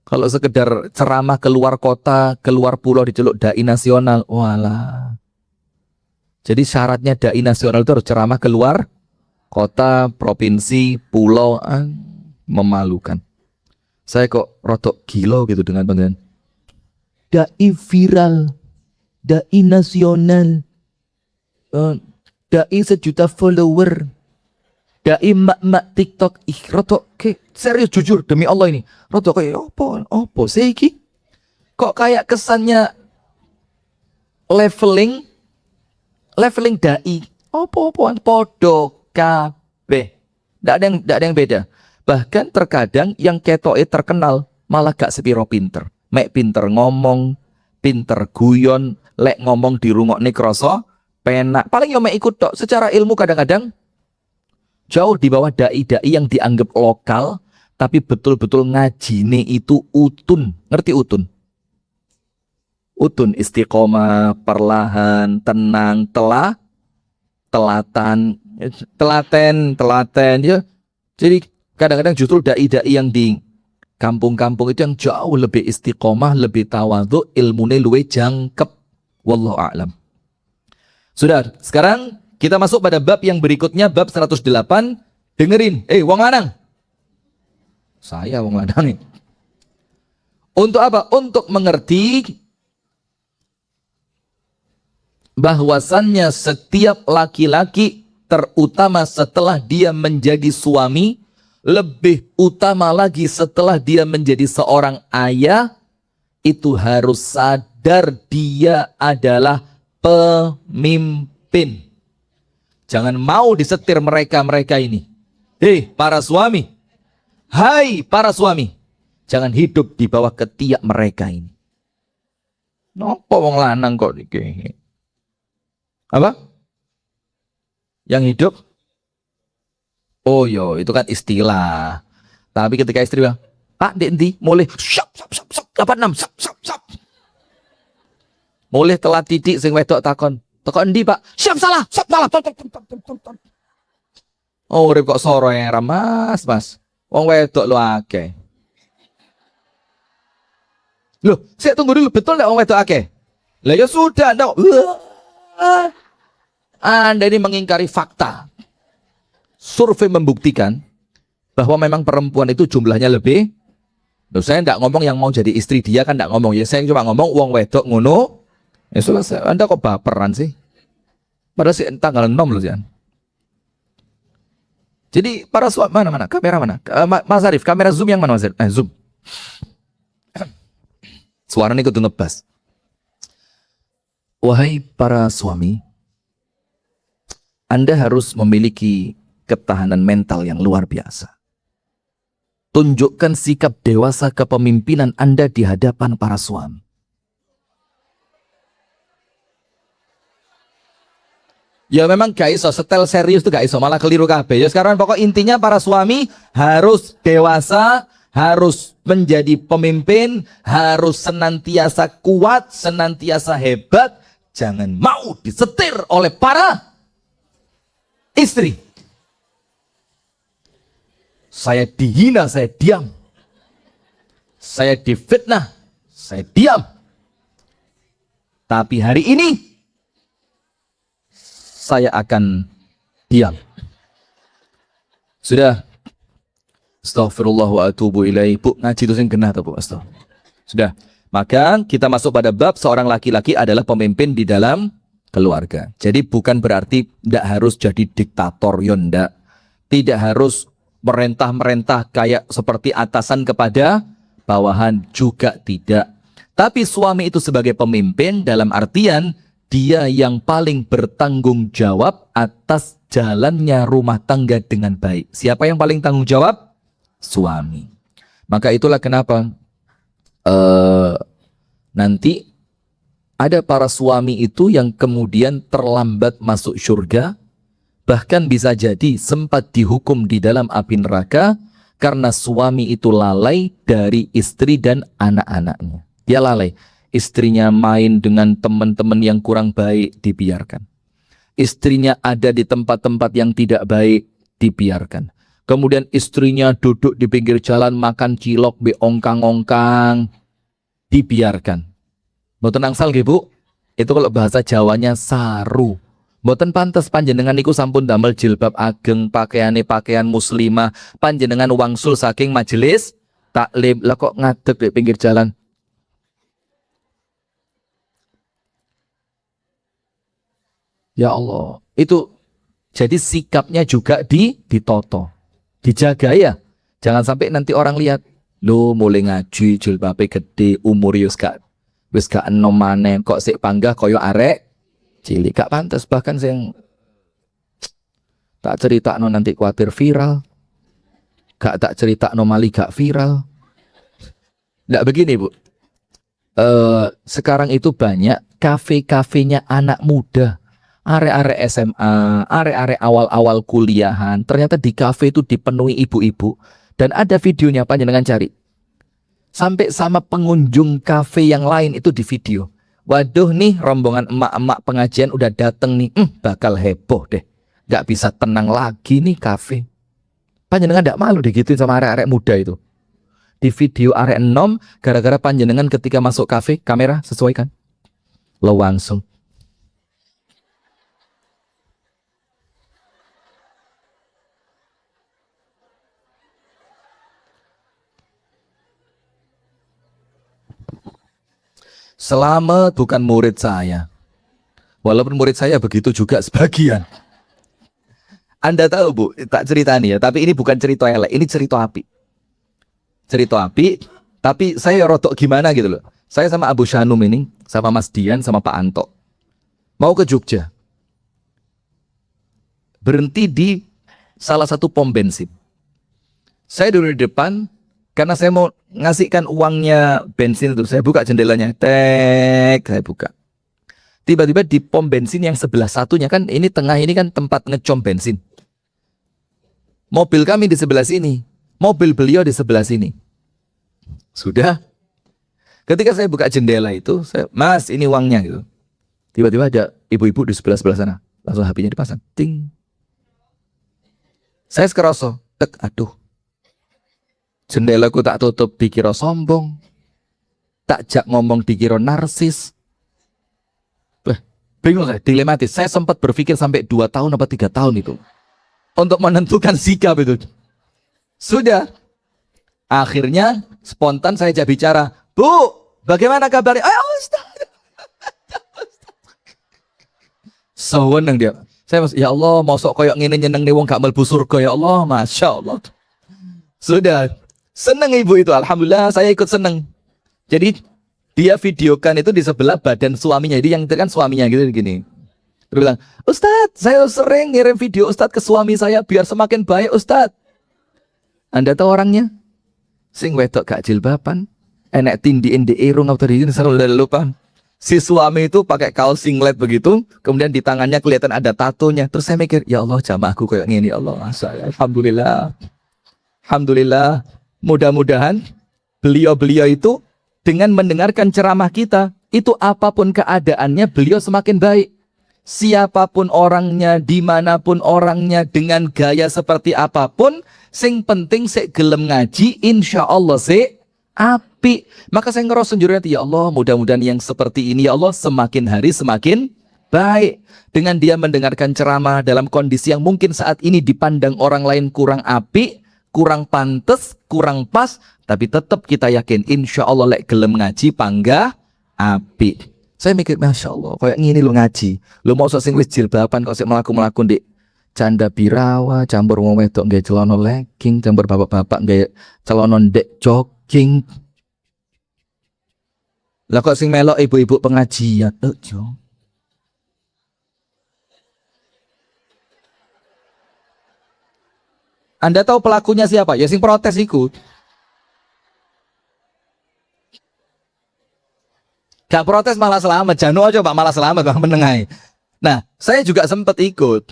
Kalau sekedar ceramah keluar kota, keluar pulau diceluk da'i nasional. Walah. Jadi syaratnya da'i nasional itu harus ceramah keluar kota, provinsi, pulau. Memalukan. Saya kok rotok gila gitu dengan panggilan dai viral, dai nasional, dai 1 juta follower, dai mak-mak TikTok. Rotok serius jujur demi Allah ini. Rotok kayak apa sih iki? Kok kayak kesannya leveling dai. Apa-apaan podo kabeh. Ndak ada yang beda. Bahkan terkadang yang ketoke terkenal malah gak sepiro pinter. Mek pinter ngomong, pinter guyon, lek ngomong dirungokne krasa penak. Paling yo mek ikut tok. Secara ilmu kadang-kadang jauh di bawah dai-dai yang dianggap lokal, tapi betul-betul ngajine itu utun. Ngerti utun? Utun istiqomah, perlahan, tenang, telaten ya. Jadi kadang-kadang justru dai-dai yang di kampung-kampung itu yang jauh lebih istiqomah, lebih tawadhu, ilmune luwe jangkep. Wallahu a'lam. Sudah, sekarang kita masuk pada bab yang berikutnya, bab 108. Dengerin, wong lanang. Saya wong lanang nih. Untuk apa? Untuk mengerti bahwasannya setiap laki-laki, terutama setelah dia menjadi suami, lebih utama lagi setelah dia menjadi seorang ayah, itu harus sadar dia adalah pemimpin. Jangan mau disetir mereka ini. Hei para suami, hai para suami, jangan hidup di bawah ketiak mereka ini. Nopo wong lanang kok iki? Apa? Yang hidup? Oh yo, itu kan istilah. Tapi ketika istri bilang, Pak, ndi mulai sap 86 sap. Mulai telat titik sing wedok takon. Takon ndi, Pak? Siap salah. Oh, urip kok soro era, Mas. Wong wedok lu akeh. Loh, saya tunggu dulu, betul enggak wong wedok akeh? Lah ya sudah, ndak. Anda ini mengingkari fakta. Survei membuktikan bahwa memang perempuan itu jumlahnya lebih. Loh, saya enggak ngomong yang mau jadi istri dia kan enggak ngomong. Ya saya cuma ngomong uang wedok ngono. Ya selesai. Anda kok baperan sih? Padahal sih tanggal 6 loh Jan. Jadi para suami mana? Kamera mana? Mas Arif, kamera zoom yang mana Mas Arif? Zoom. Suaranya ikut ngebas. Wahai para suami, Anda harus memiliki ketahanan mental yang luar biasa. Tunjukkan sikap dewasa kepemimpinan Anda di hadapan para suami. Ya memang gak iso, setel serius tuh gak iso, malah keliru kabeh. Ya sekarang pokok intinya para suami harus dewasa, harus menjadi pemimpin, harus senantiasa kuat, senantiasa hebat. Jangan mau disetir oleh para istri. Saya dihina, saya diam. Saya difitnah, saya diam. Tapi hari ini saya akan diam. Sudah. Astaghfirullah wa atubu ilaih. Bu, ngaji itu yang genah, Bu. Astaghfirullah. Sudah. Maka kita masuk pada bab seorang laki-laki adalah pemimpin di dalam keluarga. Jadi bukan berarti tidak harus jadi diktator, yonda. Tidak harus merentah-merentah kayak seperti atasan kepada bawahan, juga tidak. Tapi suami itu sebagai pemimpin dalam artian dia yang paling bertanggung jawab atas jalannya rumah tangga dengan baik. Siapa yang paling tanggung jawab? Suami. Maka itulah kenapa nanti ada para suami itu yang kemudian terlambat masuk surga, bahkan bisa jadi sempat dihukum di dalam api neraka karena suami itu lalai dari istri dan anak-anaknya. Dia lalai. Istrinya main dengan teman-teman yang kurang baik, dibiarkan. Istrinya ada di tempat-tempat yang tidak baik, dibiarkan. Kemudian istrinya duduk di pinggir jalan makan cilok be ongkang-ongkang, dibiarkan. Mboten angsal nggih Bu? Itu kalau bahasa Jawanya saru. Mboten pantes panjenengan niku sampun damel jilbab ageng, pakaiane pakaian muslimah, panjenengan wangsul saking majelis taklim, lah kok ngadeg di pinggir jalan. Ya Allah, itu jadi sikapnya juga ditoto, dijaga ya. Jangan sampai nanti orang lihat, lo mulai ngaji jilbabe gede, umur wis gak enom maneh, kok sik panggah koyo arek cilik, gak pantas. Bahkan yang tak cerita no nanti khawatir viral, tak cerita no mali gak viral. Nggak begini Bu. Sekarang itu banyak kafe-kafenya anak muda. Are-are SMA, are-are awal-awal kuliahan, ternyata di kafe itu dipenuhi ibu-ibu. Dan ada videonya, panjenengan cari. Sampai sama pengunjung kafe yang lain itu di video. Waduh nih, rombongan emak-emak pengajian udah dateng nih. Bakal heboh deh. Gak bisa tenang lagi nih kafe. Panjenengan gak malu digituin sama are-are muda itu. Di video are enom, gara-gara panjenengan ketika masuk kafe, kamera sesuaikan. Lo langsung. Selamat bukan murid saya. Walaupun murid saya begitu juga sebagian. Anda tahu Bu, tak cerita nih ya, tapi ini bukan cerita elek, ini cerita api. Cerita api, tapi saya rotok gimana gitu loh. Saya sama Abu Shanum ini, sama Mas Dian, sama Pak Anto. Mau ke Jogja. Berhenti di salah satu pom bensin. Saya duduk di depan, karena saya mau ngasihkan uangnya bensin itu, saya buka jendelanya, tek, saya buka. Tiba-tiba di pom bensin yang sebelah satunya kan, ini tengah ini kan tempat ngecom bensin. Mobil kami di sebelah sini, mobil beliau di sebelah sini. Sudah. Ketika saya buka jendela itu, saya, Mas ini uangnya gitu. Tiba-tiba ada ibu-ibu di sebelah sana, langsung HP-nya dipasang, ting. Saya sekeroso, tek, aduh. Jendelaku tak tutup dikira sombong. Tak jak ngomong dikira narsis. Bingung saya, dilematis. Saya sempat berpikir sampai 2 tahun atau 3 tahun itu untuk menentukan sikap itu. Sudah. Akhirnya spontan saya ajak bicara, Bu, bagaimana kabarnya? Ayo Ustaz. Sewenang dia. Saya ya Allah, mosok koyok ngene nyeneng nih wong gak mlebu surga ya Allah, Masya Allah. Sudah. Seneng ibu itu, alhamdulillah saya ikut seneng. Jadi dia videokan itu di sebelah badan suaminya. Jadi yang itu kan suaminya gitu gini. Dia bilang, Ustadz, saya sering ngirim video Ustadz ke suami saya biar semakin baik Ustadz. Anda tahu orangnya? Sing wedok gak jilbaban, enek tindiin di irung atau di sini, saya lupa. Si suami itu pakai kaos singlet begitu, kemudian di tangannya kelihatan ada tatonya. Terus saya mikir, ya Allah jamaahku kayak gini, ya Allah, alhamdulillah. Alhamdulillah. Mudah-mudahan beliau-beliau itu dengan mendengarkan ceramah kita, itu apapun keadaannya beliau semakin baik. Siapapun orangnya, dimanapun orangnya, dengan gaya seperti apapun, sing penting sik gelem ngaji, insya Allah sik api. Maka saya ngerasa sendiri, ya Allah, mudah-mudahan yang seperti ini, ya Allah, semakin hari semakin baik. Dengan dia mendengarkan ceramah dalam kondisi yang mungkin saat ini dipandang orang lain kurang api, kurang pantes, kurang pas, tapi tetap kita yakin, insya Allah lek gelem ngaji panggah api. Saya mikir, Masya Allah, kayak gini lo ngaji. Lo mau sing wis jilbaban kok sik melaku-melaku di canda birawa, campur wong wedok nggih celana legging, campur bapak-bapak nggih celana ndek jogging. Lah kok sing melok ibu-ibu pengajian, Jo. Anda tahu pelakunya siapa? Ya sing protes ikut. Gak protes malah selamat. Janu aja Pak malah selamat Bang menengai. Nah, saya juga sempat ikut.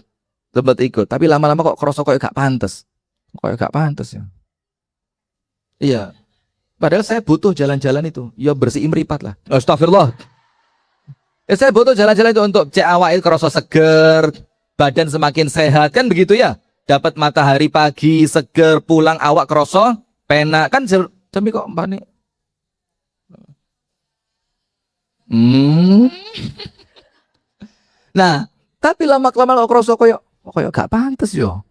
Tapi lama-lama kok kerasa kok gak pantas. Kok gak pantas ya. Iya. Padahal saya butuh jalan-jalan itu. Ya bersihin meripat lah. Astagfirullah. Ya, saya butuh jalan-jalan itu untuk cek awak kerasa seger, badan semakin sehat kan begitu ya. Dapat matahari pagi, seger, pulang awak kerasa penak kan demi kok panik. Nah, tapi lama-lama kok kerasa koyo gak pantas yo.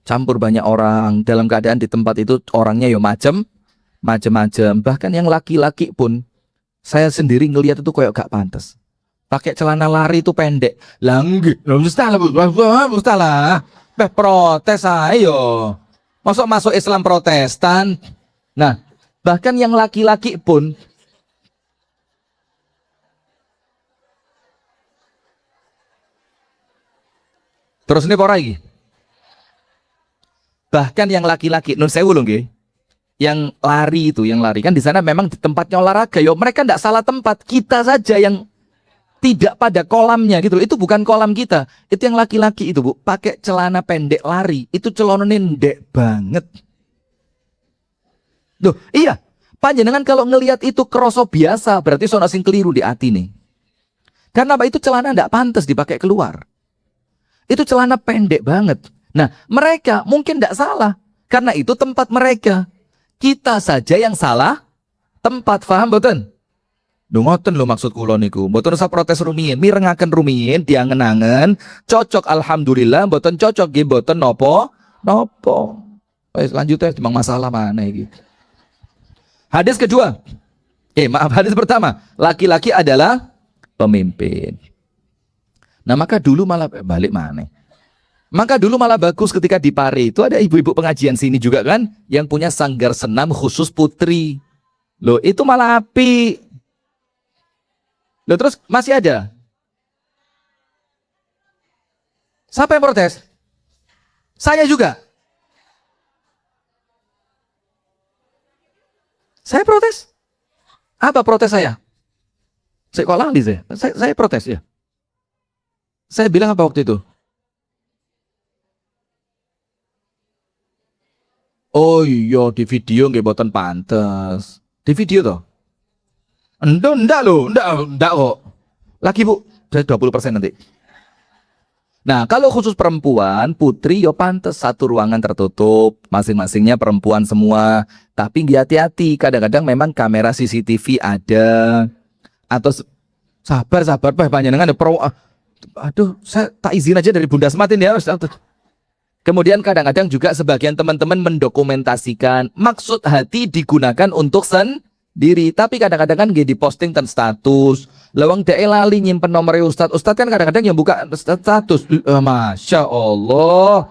Campur banyak orang dalam keadaan di tempat itu orangnya yo macem-macem. Bahkan yang laki-laki pun saya sendiri ngelihat itu koyo gak pantas. Pakai celana lari itu pendek. Lah nggih, mustalah. Protes ayo. Masuk Islam Protestan. Nah, bahkan yang laki-laki pun terus ini pora iki. Bahkan yang laki-laki nun sewu lho nggih. Yang lari kan di sana memang di tempatnya olahraga. Yo mereka ndak salah tempat, kita saja yang tidak pada kolamnya gitu. Itu bukan kolam kita. Itu yang laki-laki itu, Bu, pakai celana pendek lari. Itu celanane ndek banget. Duh, iya. Panjenengan kalau ngelihat itu kroso biasa, berarti sono sing keliru di hati nih. Karena apa? Itu celana ndak pantas dipakai keluar. Itu celana pendek banget. Nah, mereka mungkin tidak salah. Karena itu tempat mereka. Kita saja yang salah tempat. Faham boten? Ngoten lho maksud kula niku. Mboten usah protes rumiyin, mirengaken rumiyin, diangen-angen, cocok alhamdulillah, mboten cocok nggih mboten napa. Wis lanjut ya, cuma masalah mana iki. Hadis kedua. Hadis pertama, laki-laki adalah pemimpin. Nah, maka dulu malah balik mana? Maka dulu malah bagus ketika di Pare itu ada ibu-ibu pengajian sini juga kan yang punya sanggar senam khusus putri. Loh, itu malah api. Loh, terus masih ada. Siapa yang protes? Saya juga. Saya protes. Apa protes saya? Saya kok lali saya protes ya. Saya bilang apa waktu itu? Oh iya, di video nggak boten pantes. Di video toh? Enggak kok. Lagi Bu, saya 20% nanti. Nah, kalau khusus perempuan, putri yo pantes satu ruangan tertutup, masing-masingnya perempuan semua. Tapi hati-hati, kadang-kadang memang kamera CCTV ada. Atau sabar, Pak, panjenengan Aduh, saya tak izin aja dari Bunda Sematin ya Ustaz. Kemudian kadang-kadang juga sebagian teman-teman mendokumentasikan maksud hati digunakan untuk sendiri. Tapi kadang-kadang kan gak diposting ten status. Lawang dae lali nyimpen nomor Ustaz. Ustaz kan kadang-kadang yang buka status. Masya Allah.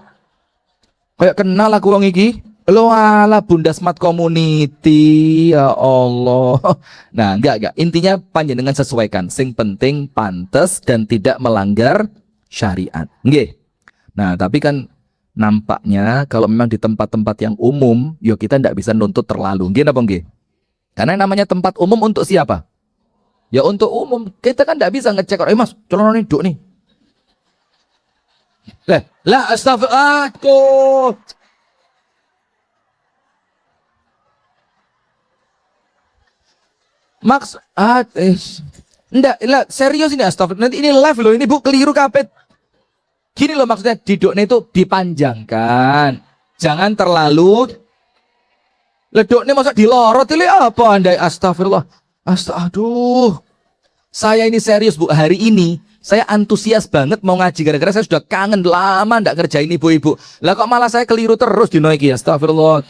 Kayak kenal aku wong iki. Lo ala Bunda Smart Community. Ya Allah. Nah, enggak. Intinya panjenengan sesuaikan. Sing penting pantes dan tidak melanggar syariat. Nggih. Nah, tapi kan nampaknya kalau memang di tempat-tempat yang umum, yo kita ndak bisa nuntut terlalu. Nggih napa nggih? Karena namanya tempat umum untuk siapa? Ya untuk umum. Kita kan ndak bisa ngecek orang, Mas, celana ini duk nih. Lah astagfirullah. Max, enggak, serius ini astagfirullah. Nanti ini live loh, ini Bu keliru kapet. Gini loh maksudnya, diduknya itu dipanjangkan. Jangan terlalu leduknya masa dilorot ini apa Anda? Astagfirullah. Aduh. Saya ini serius Bu, hari ini saya antusias banget mau ngaji gara-gara saya sudah kangen lama ndak kerjain ibu-ibu. Lah kok malah saya keliru terus di noiki. Astagfirullah.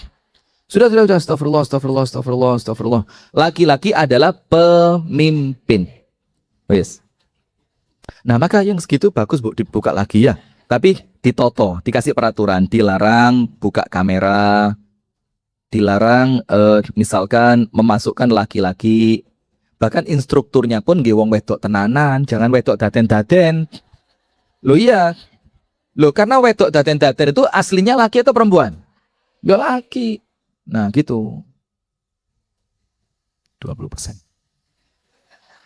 Sudah, astagfirullah. Laki-laki adalah pemimpin. Wes. Nah, maka yang segitu bagus Bu dibuka lagi ya. Tapi ditoto, dikasih peraturan, dilarang buka kamera, dilarang misalkan memasukkan laki-laki. Bahkan instrukturnya pun nggih wong wedok tenanan, jangan wedok daden-daden. Loh iya. Loh karena wedok daden-daden itu aslinya laki atau perempuan? Ya laki. Nah gitu 20%.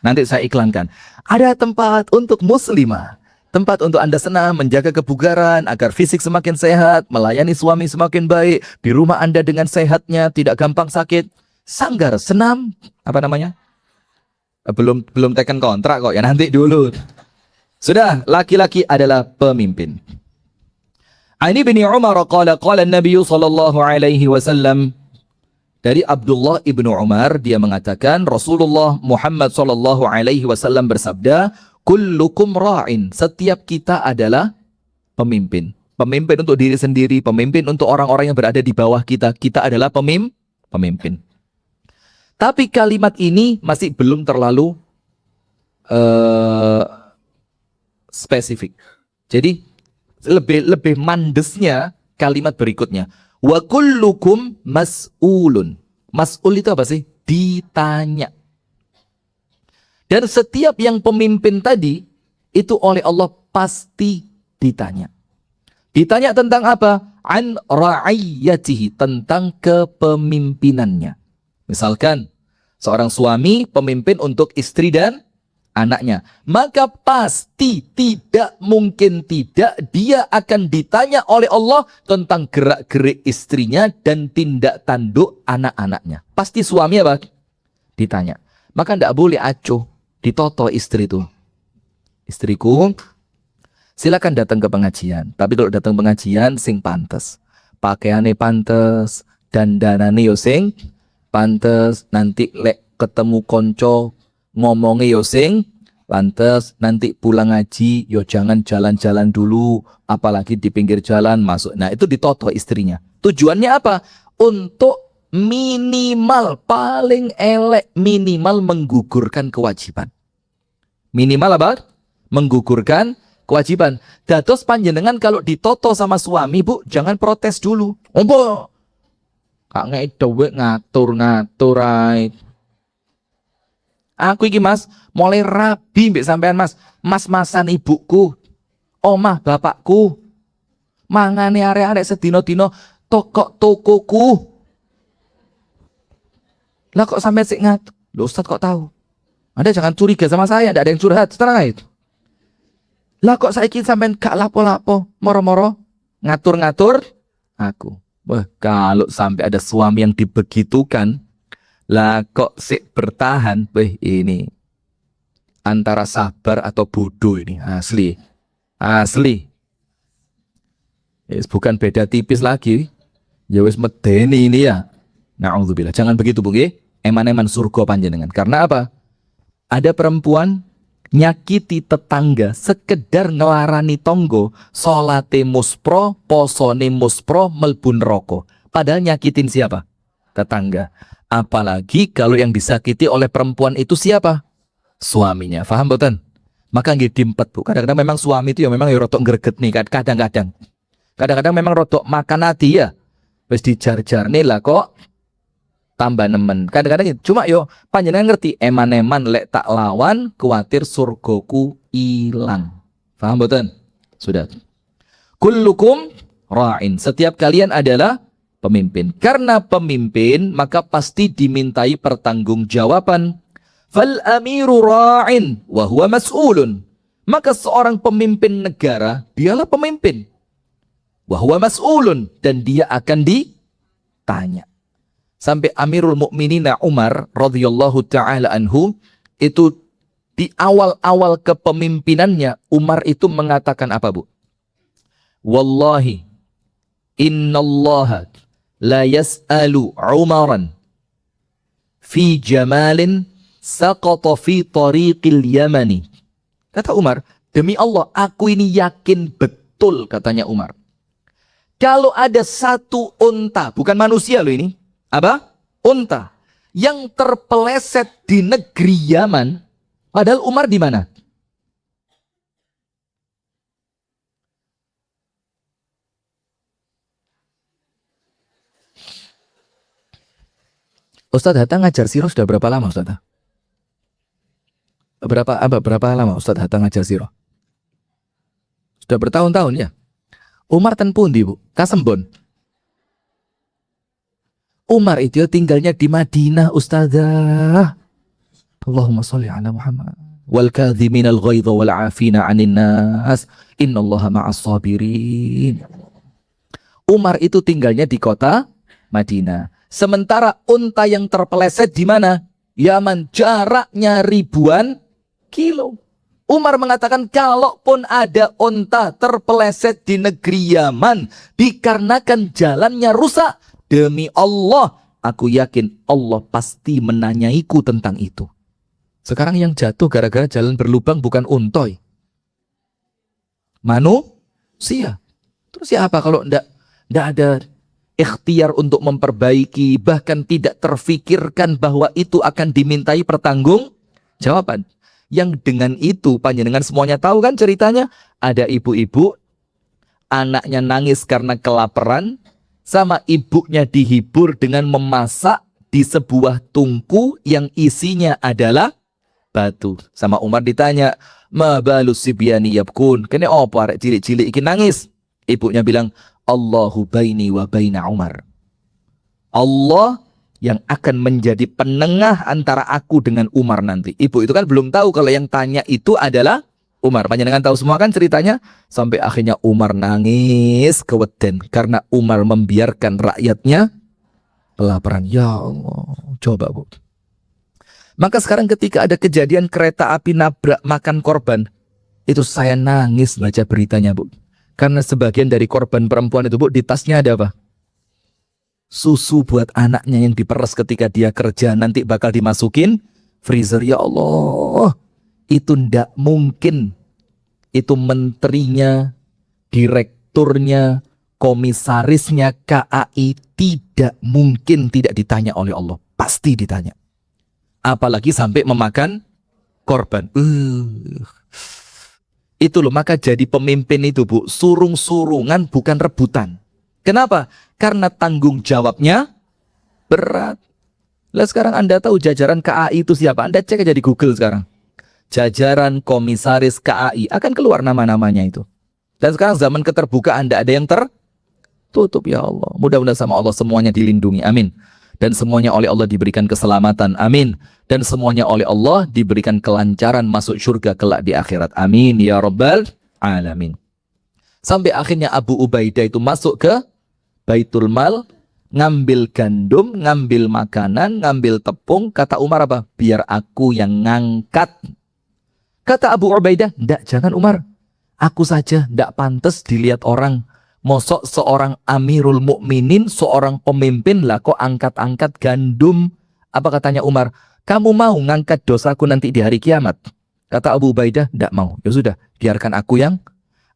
Nanti saya iklankan. Ada tempat untuk muslimah. Tempat untuk Anda senam, menjaga kebugaran, agar fisik semakin sehat, melayani suami semakin baik, di rumah Anda dengan sehatnya, tidak gampang sakit. Sanggar senam, apa namanya? Belum teken kontrak kok ya, nanti dulu. Sudah, laki-laki adalah pemimpin. Ani bin Umar qala Nabi sallallahu alaihi wasallam, dari Abdullah ibnu Umar dia mengatakan Rasulullah Muhammad sallallahu alaihi wasallam bersabda, kullukum ra'in, setiap kita adalah pemimpin. Pemimpin untuk diri sendiri, pemimpin untuk orang-orang yang berada di bawah kita. Kita adalah pemimpin. Tapi kalimat ini masih belum terlalu spesifik. Jadi lebih mandesnya kalimat berikutnya. Wa kullukum mas'ulun. Mas'ul itu apa sih? Ditanya. Dan setiap yang pemimpin tadi itu oleh Allah pasti ditanya. Ditanya tentang apa? An ra'iyatihi, tentang kepemimpinannya. Misalkan seorang suami pemimpin untuk istri dan anaknya, maka pasti tidak mungkin tidak dia akan ditanya oleh Allah tentang gerak-gerik istrinya dan tindak tanduk anak-anaknya. Pasti suami apa? Ditanya. Maka tidak boleh acuh, ditoto istri itu. Istriku, silakan datang ke pengajian. Tapi kalau datang pengajian sing pantes, pakaiane pantes, dandanane yo sing pantes, nanti lek ketemu konco ngomongnya yo sing pantes, nanti pulang ngaji yo jangan jalan-jalan dulu, apalagi di pinggir jalan masuk. Nah, itu ditoto istrinya. Tujuannya apa? Untuk minimal, paling elek minimal menggugurkan kewajiban. Minimal apa? Menggugurkan kewajiban. Dados panjenengan kalau ditoto sama suami, Bu, jangan protes dulu. Ombo kak ngei dewek ngatur-ngatur ae. Aku iki Mas, mulai rabi mbek sampean Mas. Mas-masan ibuku, omah bapakku. Mangane arek-arek sedina-dina tokok tokoku. Lah kok sampai sik ngatur? Loh Ustaz kok tahu? Anda jangan curiga sama saya, enggak ada yang curhat, tenang aja. Lah kok saiki sampean gak lapo-lapo, moro-moro ngatur-ngatur aku. Wah, kalau sampai ada suami yang dibegitukan, lah kok sik bertahan, ini antara sabar atau bodoh ini, asli. Yes, bukan beda tipis lagi. Ya wis medeni ini ya. Na'udzubillah. Jangan begitu Bu nggih. Eman-eman surga panjenengan. Karena apa? Ada perempuan nyakiti tetangga, sekedar ngelarani tonggo, salate muspro, posone muspro, mlebu neraka. Padahal nyakitin siapa? Tetangga. Apalagi kalau yang disakiti oleh perempuan itu siapa? Suaminya. Paham boten? Maka nggih dimpet, Bu. Kadang-kadang memang suami itu ya memang ya rotok greget nih kadang-kadang. Kadang-kadang memang rotok makan hati ya. Wis dijar-jar nih lah kok tambah nemen. Kadang-kadang cuma yo panjenengan ngerti eman-eman lek tak lawan kuatir surgoku ilang. Paham boten? Sudah. Kullukum ra'in. Setiap kalian adalah pemimpin. Karena pemimpin maka pasti dimintai pertanggungjawaban. Fal amiru ra'in wa huwa mas'ulun. Maka seorang pemimpin negara, dialah pemimpin. Wa huwa mas'ulun, dan dia akan ditanya. Sampai Amirul Mukminin Umar radhiyallahu taala anhu itu di awal-awal kepemimpinannya Umar itu mengatakan apa, Bu? Wallahi innallaha la yas'alu Umaran fi jamalin saqata fi tariqil Yamani. Kata Umar, demi Allah, aku ini yakin betul, katanya Umar. Kalau ada satu unta, bukan manusia loh ini, apa? Unta yang terpeleset di negeri Yaman, padahal Umar di mana? Ustadz Hatta ngajar sirah sudah berapa lama, Ustadz? Berapa lama Ustadz Hatta ngajar sirah? Sudah bertahun-tahun ya. Umar ten pundi, Bu? Kasembon. Umar itu tinggalnya di Madinah, Ustazah. Allahumma sholli ala Muhammad. Wal kadhiminal ghaidha wal 'afina 'anil nas. Innallaha ma'as sabirin. Umar itu tinggalnya di kota Madinah. Sementara unta yang terpeleset di mana? Yaman, jaraknya ribuan kilo. Umar mengatakan kalaupun ada unta terpeleset di negeri Yaman dikarenakan jalannya rusak, demi Allah, aku yakin Allah pasti menanyaiku tentang itu. Sekarang yang jatuh gara-gara jalan berlubang bukan untoy, manusia. Terus ya apa kalau ndak ada ikhtiar untuk memperbaiki, bahkan tidak terfikirkan bahwa itu akan dimintai pertanggungjawaban. Yang dengan itu panjenengan semuanya tahu kan ceritanya, ada ibu-ibu anaknya nangis karena kelaparan, sama ibunya dihibur dengan memasak di sebuah tungku yang isinya adalah batu. Sama Umar ditanya, ma balus sibyani yabkun, kene opo arek cilik-cilik iki nangis? Ibunya bilang, Allahu baini wa baina Umar. Allah yang akan menjadi penengah antara aku dengan Umar nanti. Ibu itu kan belum tahu kalau yang tanya itu adalah Umar. Panjenengan tahu semua kan ceritanya. Sampai akhirnya Umar nangis keweden karena Umar membiarkan rakyatnya kelaparan. Ya Allah, coba Bu. Maka sekarang ketika ada kejadian kereta api nabrak makan korban, itu saya nangis baca beritanya, Bu. Karena sebagian dari korban perempuan itu, Bu, di tasnya ada apa? Susu buat anaknya yang diperes ketika dia kerja nanti bakal dimasukin freezer. Ya Allah, itu ndak mungkin. Itu menterinya, direkturnya, komisarisnya KAI tidak mungkin tidak ditanya oleh Allah. Pasti ditanya. Apalagi sampai memakan korban. Itu loh, maka jadi pemimpin itu, Bu, surung-surungan bukan rebutan. Kenapa? Karena tanggung jawabnya berat. Lah sekarang Anda tahu jajaran KAI itu siapa? Anda cek aja di Google sekarang. Jajaran komisaris KAI akan keluar nama-namanya itu. Dan sekarang zaman keterbukaan, Anda ada yang tertutup. Ya Allah, mudah-mudahan sama Allah semuanya dilindungi. Amin. Dan semuanya oleh Allah diberikan keselamatan. Amin. Dan semuanya oleh Allah diberikan kelancaran masuk surga kelak di akhirat. Amin. Ya Rabbal Alamin. Sampai akhirnya Abu Ubaidah itu masuk ke Baitul Mal, ngambil gandum, ngambil makanan, ngambil tepung. Kata Umar apa? Biar aku yang ngangkat. Kata Abu Ubaidah, ndak, jangan Umar. Aku saja ndak pantas dilihat orang. Mosok seorang Amirul Mukminin, seorang pemimpin lah kok angkat-angkat gandum. Apa katanya Umar? Kamu mau ngangkat dosaku nanti di hari kiamat? Kata Abu Ubaidah, tidak mau. Ya sudah, biarkan aku yang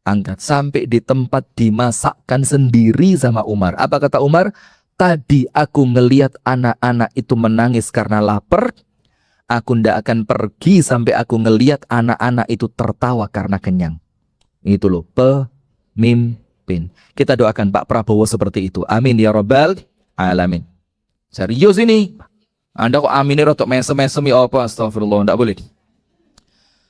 angkat. Sampai di tempat dimasakkan sendiri sama Umar. Apa kata Umar? Tadi aku ngelihat anak-anak itu menangis karena lapar. Aku tidak akan pergi sampai aku ngelihat anak-anak itu tertawa karena kenyang. Itu loh, pemimpin. Kita doakan Pak Prabowo seperti itu. Amin ya Rabbal Alamin. Serius ini. Anda kok aminnya rotok mesem-mesem ya apa? Astagfirullah, tidak boleh.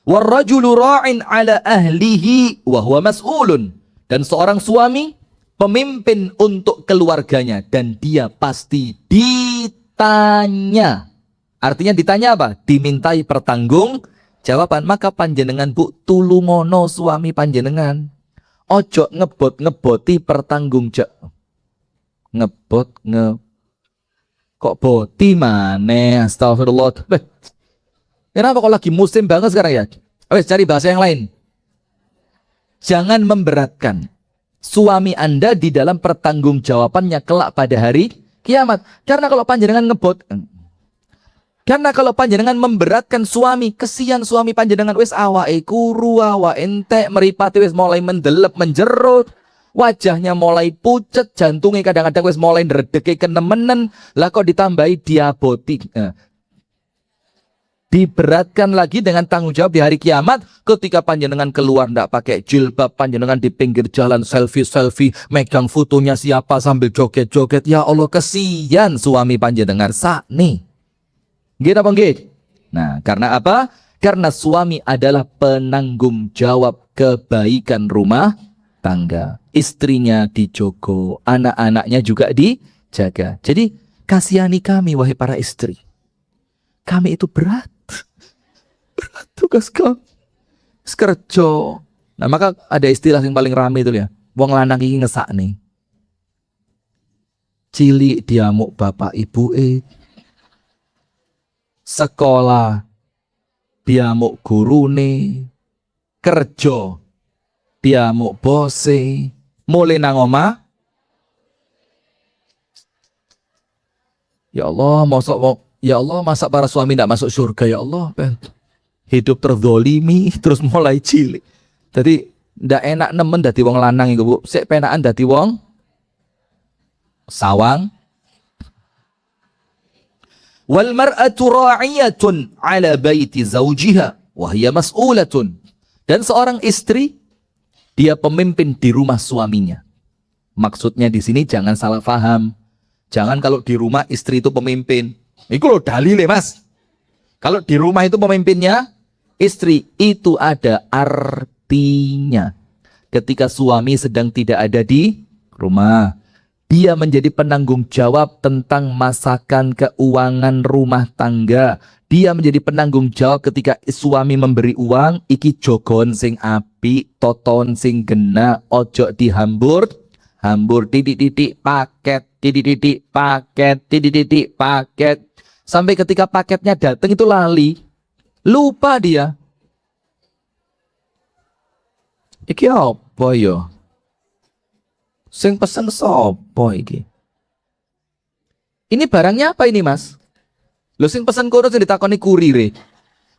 Warrajulu ra'in ala ahlihi wa huwa mas'ulun. Dan seorang suami pemimpin untuk keluarganya dan dia pasti ditanya. Artinya ditanya apa? Dimintai pertanggung jawaban. Maka panjenengan Bu tulungono suami panjenengan. Ojo ngeboti pertanggung jawab. Kok boti mana? Astagfirullah. Kenapa kok lagi musim banget sekarang ya? Wes cari bahasa yang lain. Jangan memberatkan suami Anda di dalam pertanggungjawabannya kelak pada hari kiamat. Karena kalau panjenengan karena kalau panjenengan memberatkan suami, kesian suami panjenengan wis awake kuru, awake entek, meripati wis mulai mendelep, menjerut, wajahnya mulai pucet, jantungnya kadang-kadang wis mulai ndredeke kenemenen, lah kok ditambahi diabetik. Diberatkan lagi dengan tanggung jawab di hari kiamat ketika panjenengan keluar ndak pakai jilbab, panjenengan di pinggir jalan selfie, megang fotonya siapa sambil joget-joget. Ya Allah, kesian suami panjenengan sakni. Gitu apa nggih? Nah, karena apa? Karena suami adalah penanggung jawab kebaikan rumah tangga. Istrinya dijogo, anak-anaknya juga dijaga. Jadi, kasihani kami wahai para istri. Kami itu berat tugas kau kerja. Nah, maka ada istilah yang paling ramai itu ya. Wong lanang iki ngesakne. Cilik diamuk bapak ibu sekolah diamuk gurune, kerja diamuk bose, mulai nang omah. Ya Allah, masa para suami tidak masuk surga ya Allah. Hidup terzolimi terus mulai cilik. Jadi ndak enak nemen dadi wong lanang iku Bu. Sik penakan dadi wong sawang. Wal mar'atu ra'iyatun 'ala baiti zawjiha wa hiya mas'ulatun. Dan seorang istri dia pemimpin di rumah suaminya. Maksudnya di sini jangan salah paham. Jangan kalau di rumah istri itu pemimpin. Itu loh dalile Mas. Kalau di rumah itu pemimpinnya istri, itu ada artinya. Ketika suami sedang tidak ada di rumah, dia menjadi penanggung jawab tentang masakan keuangan rumah tangga. Dia menjadi penanggung jawab ketika suami memberi uang, iki jogon sing api, toton sing gena, ojo dihambur, hambur titik-titik paket, titik-titik paket, titik-titik paket. Sampai ketika paketnya datang itu lali. Lupa dia. Iki apa yo? Sing pesen sopo iki? Ini barangnya apa ini Mas? Lo sing pesen kono sing ditakoni kurire.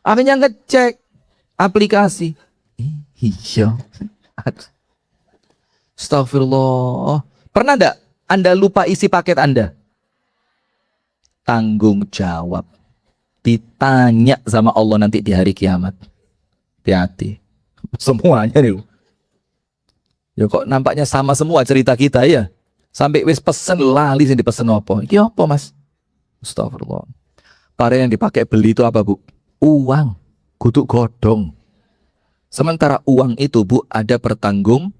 Akhirnya ngecek aplikasi. Iya. Astagfirullah. Pernah enggak Anda lupa isi paket Anda? Tanggung jawab. Ditanya sama Allah nanti di hari kiamat. Hati-hati. Semuanya nih. Ya kok nampaknya sama semua cerita kita ya. Sampai wis pesen lali sing dipesen apa? Iki apa Mas? Astagfirullah. Barang yang dipakai beli itu apa Bu? Uang. Kudu godong. Sementara uang itu Bu ada pertanggung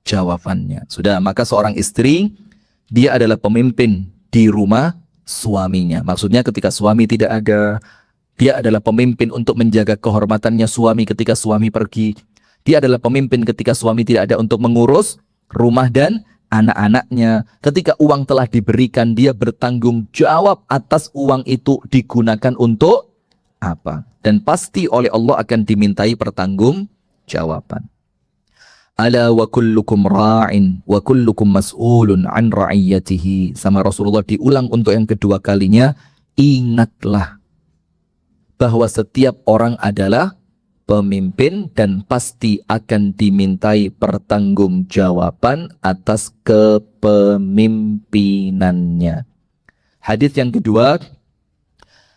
jawabannya. Sudah, maka seorang istri dia adalah pemimpin di rumah suaminya. Maksudnya ketika suami tidak ada, dia adalah pemimpin untuk menjaga kehormatannya suami ketika suami pergi. Dia adalah pemimpin ketika suami tidak ada untuk mengurus rumah dan anak-anaknya. Ketika uang telah diberikan, dia bertanggung jawab atas uang itu digunakan untuk apa. Dan pasti oleh Allah akan dimintai pertanggung jawaban. Ala wa kullukum ra'in wa kullukum mas'ulun an ra'iyatihi. Sama Rasulullah diulang untuk yang kedua kalinya. Ingatlah bahwa setiap orang adalah pemimpin dan pasti akan dimintai pertanggungjawaban atas kepemimpinannya. Hadis yang kedua,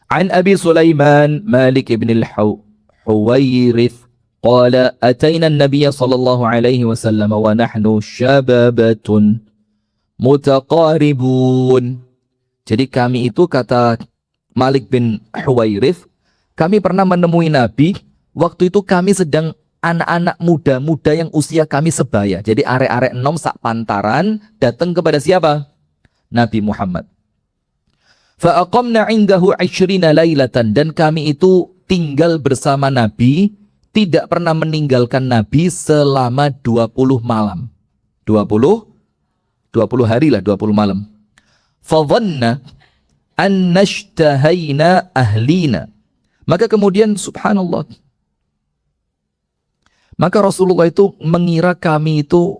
an Abi Sulaiman Malik ibn al-Huwairith qala atayna an-nabiy sallallahu alaihi wasallam wa nahnu syababatun mutaqaribun. Jadi kami itu, kata Malik bin Huwairith, kami pernah menemui Nabi. Waktu itu kami sedang anak-anak muda-muda yang usia kami sebaya. Jadi arek-arek enom sak pantaran datang kepada siapa? Nabi Muhammad. Fa'aqamna indahu 20 lailatan, dan kami itu tinggal bersama Nabi, tidak pernah meninggalkan Nabi selama 20 malam. 20 hari lah, 20 malam. Fadhanna an nashtahayna ahlina. Maka kemudian subhanallah, maka Rasulullah itu mengira kami itu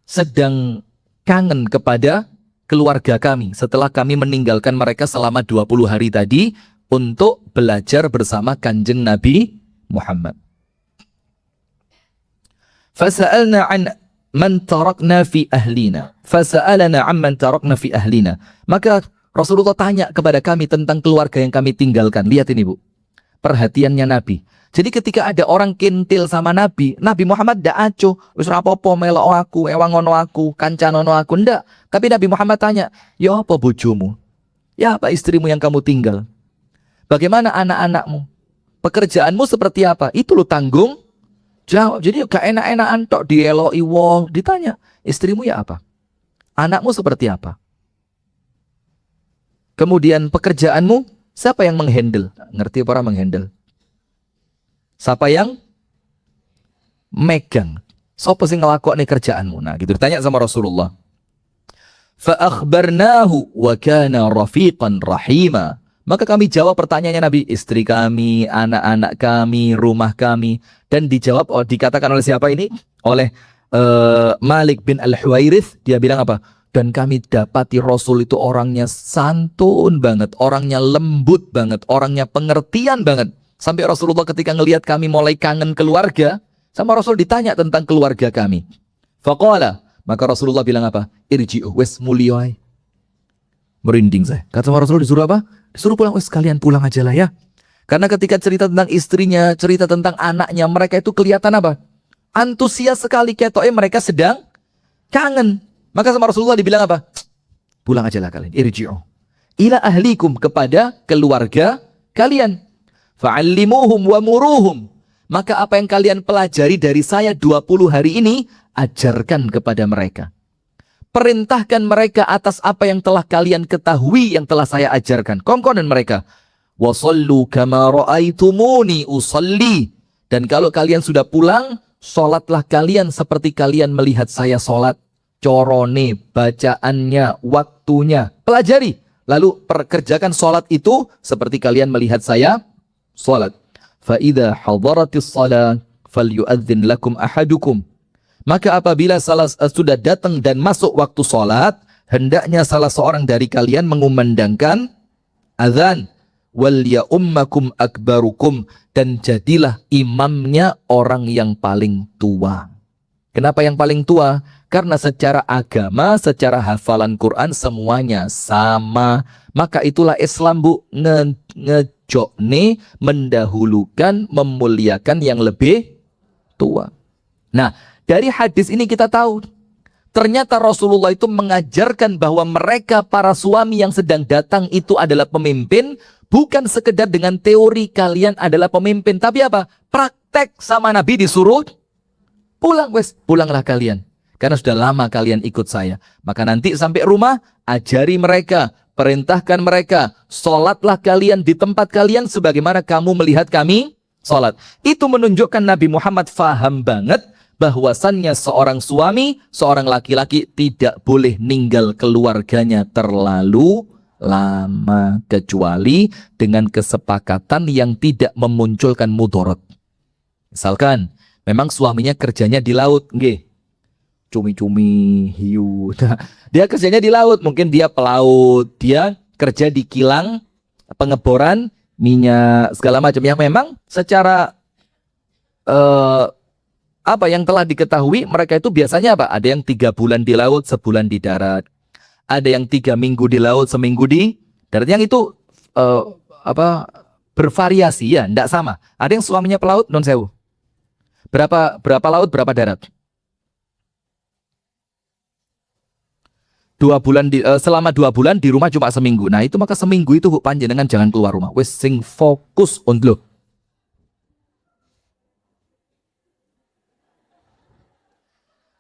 sedang kangen kepada keluarga kami setelah kami meninggalkan mereka selama 20 hari tadi untuk belajar bersama Kanjeng Nabi Muhammad. Fasa'alna an man tarakna fi ahlina. Fasa'alana amman tarakna fi ahlina. Maka Rasulullah tanya kepada kami tentang keluarga yang kami tinggalkan. Lihat ini, Bu. Perhatiannya Nabi. Jadi ketika ada orang kintil sama Nabi, Nabi Muhammad ndak acuh, wis ora apa-apa melok aku, ewang ngono aku, kancanono aku, ndak. Tapi Nabi Muhammad tanya, "Ya apa bojomu? Ya apa istrimu yang kamu tinggal? Bagaimana anak-anakmu? Pekerjaanmu seperti apa?" Itu lo tanggung jawab. Jadi gak enak-enakan tok dieloki wong, ditanya, "Istrimu ya apa? Anakmu seperti apa? Kemudian pekerjaanmu siapa yang menghandle?" Ngerti apa orang menghandle? Siapa yang megang? Siapa sing ngelakoni kerjaanmu? Nah, gitu ditanya sama Rasulullah. Fa akhbarnahu wa kana rafiqan rahima. Maka kami jawab pertanyaannya Nabi, istri kami, anak-anak kami, rumah kami, dan dijawab, dikatakan oleh siapa ini? Oleh Malik bin al-Huwairith. Dia bilang apa? Dan kami dapati Rasul itu orangnya santun banget, orangnya lembut banget, orangnya pengertian banget. Sampai Rasulullah ketika ngelihat kami mulai kangen keluarga, sama Rasul ditanya tentang keluarga kami. Faqala, maka Rasulullah bilang apa? Irji'u wes muliyai. Merinding saya. Kata Rasul disuruh apa? Disuruh pulang, wes kalian pulang aja lah ya. Karena ketika cerita tentang istrinya, cerita tentang anaknya, mereka itu kelihatan apa? Antusias sekali, ketoke mereka sedang kangen. Maka sama Rasulullah dibilang apa? Pulang aja lah kalian. Irji'u ila ahlikum, kepada keluarga kalian. Fa'allimuhum wa muruhum. Maka apa yang kalian pelajari dari saya 20 hari ini, ajarkan kepada mereka. Perintahkan mereka atas apa yang telah kalian ketahui, yang telah saya ajarkan. Kongkonan mereka. Wa sallu kama ra'aitumuni usalli. Dan kalau kalian sudah pulang, sholatlah kalian seperti kalian melihat saya sholat. Corone, bacaannya, waktunya. Pelajari. Lalu perkerjakan sholat itu seperti kalian melihat saya salat. Fa idza hadaratis shalah falyu'adzin lakum ahadukum. Maka apabila sudah datang dan masuk waktu salat, hendaknya salah seorang dari kalian mengumandangkan azan. Wal ya'ummakum akbarukum, dan jadilah imamnya orang yang paling tua. Kenapa yang paling tua? Karena secara agama, secara hafalan Quran semuanya sama. Maka itulah Islam, Bu, ngejokne, mendahulukan, memuliakan yang lebih tua. Nah, dari hadis ini kita tahu, ternyata Rasulullah itu mengajarkan bahwa mereka para suami yang sedang datang itu adalah pemimpin, bukan sekedar dengan teori kalian adalah pemimpin, tapi apa? Praktek sama Nabi disuruh pulang, wes, pulanglah kalian. Karena sudah lama kalian ikut saya. Maka nanti sampai rumah, ajari mereka, perintahkan mereka, sholatlah kalian di tempat kalian sebagaimana kamu melihat kami sholat. Itu menunjukkan Nabi Muhammad faham banget bahwasannya seorang suami, seorang laki-laki tidak boleh ninggal keluarganya terlalu lama, kecuali dengan kesepakatan yang tidak memunculkan mudarat. Misalkan, memang suaminya kerjanya di laut, nggih. Cumi-cumi, hiu. Dia kerjanya di laut, mungkin dia pelaut, dia kerja di kilang pengeboran minyak segala macam yang memang secara apa yang telah diketahui mereka itu biasanya apa? Ada yang 3 bulan di laut, sebulan di darat. Ada yang 3 minggu di laut, seminggu di darat. Yang itu apa bervariasi ya, enggak sama. Ada yang suaminya pelaut, non sewu. Berapa laut, berapa darat? 2 bulan selama 2 bulan di rumah cuma seminggu. Nah itu maka seminggu itu panjenengan jangan keluar rumah. Wes sing fokus untuk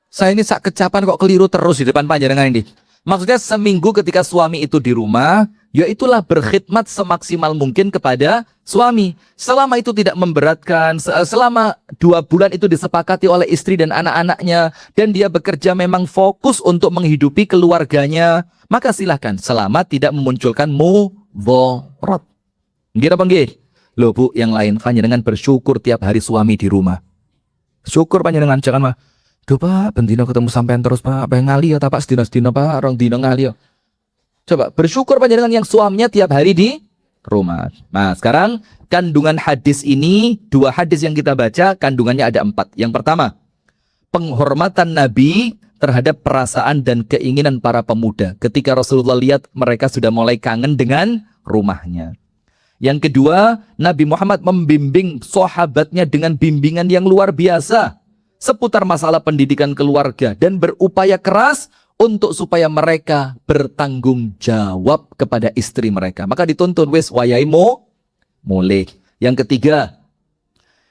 saya ini sak kecapan kok keliru terus di depan panjenengan ini. Maksudnya seminggu ketika suami itu di rumah, ya itulah berkhidmat semaksimal mungkin kepada suami. Selama itu tidak memberatkan, selama 2 bulan itu disepakati oleh istri dan anak-anaknya, dan dia bekerja memang fokus untuk menghidupi keluarganya, maka silahkan selama tidak memunculkan mudharat. Nggih apa nggih? Loh Bu, yang lain panjenengan bersyukur tiap hari suami di rumah. Syukur panjenengan, jangan mah duh Pak, bendino ketemu sampean terus Pak, pengen ngali ya Pak, sedina-sedina Pak, rong dino ngali ya. Coba bersyukur panjenengan yang suaminya tiap hari di rumah. Nah sekarang kandungan hadis ini, 2 hadis yang kita baca, kandungannya ada 4. Yang pertama, penghormatan Nabi terhadap perasaan dan keinginan para pemuda. Ketika Rasulullah lihat mereka sudah mulai kangen dengan rumahnya. Yang kedua, Nabi Muhammad membimbing sahabatnya dengan bimbingan yang luar biasa seputar masalah pendidikan keluarga dan berupaya keras untuk supaya mereka bertanggung jawab kepada istri mereka. Maka dituntun wis wayaimu mulih. Yang ketiga,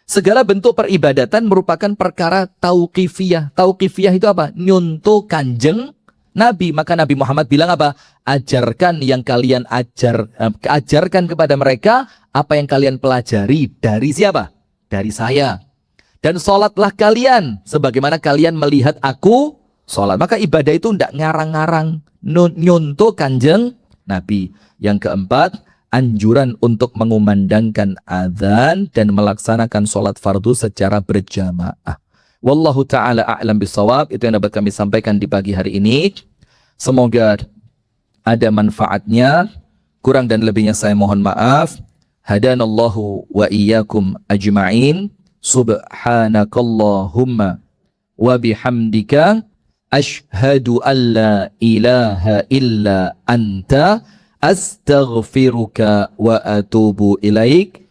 segala bentuk peribadatan merupakan perkara tauqifiyah. Tauqifiyah itu apa? Nyuntuh kanjeng Nabi. Maka Nabi Muhammad bilang apa? Ajarkan yang kalian ajarkan kepada mereka apa yang kalian pelajari dari siapa? Dari saya. Dan sholatlah kalian sebagaimana kalian melihat aku sholat. Maka ibadah itu tidak ngarang-ngarang, nyuntuh kanjeng Nabi. Yang keempat, anjuran untuk mengumandangkan azan dan melaksanakan sholat fardu secara berjamaah. Wallahu ta'ala a'lam bisawab. Itu yang dapat kami sampaikan di pagi hari ini. Semoga ada manfaatnya. Kurang dan lebihnya saya mohon maaf. Hadanallahu wa iyyakum ajma'in. Subhanakallahumma wa bihamdika ashhadu an la ilaha illa anta astaghfiruka wa atubu ilaik.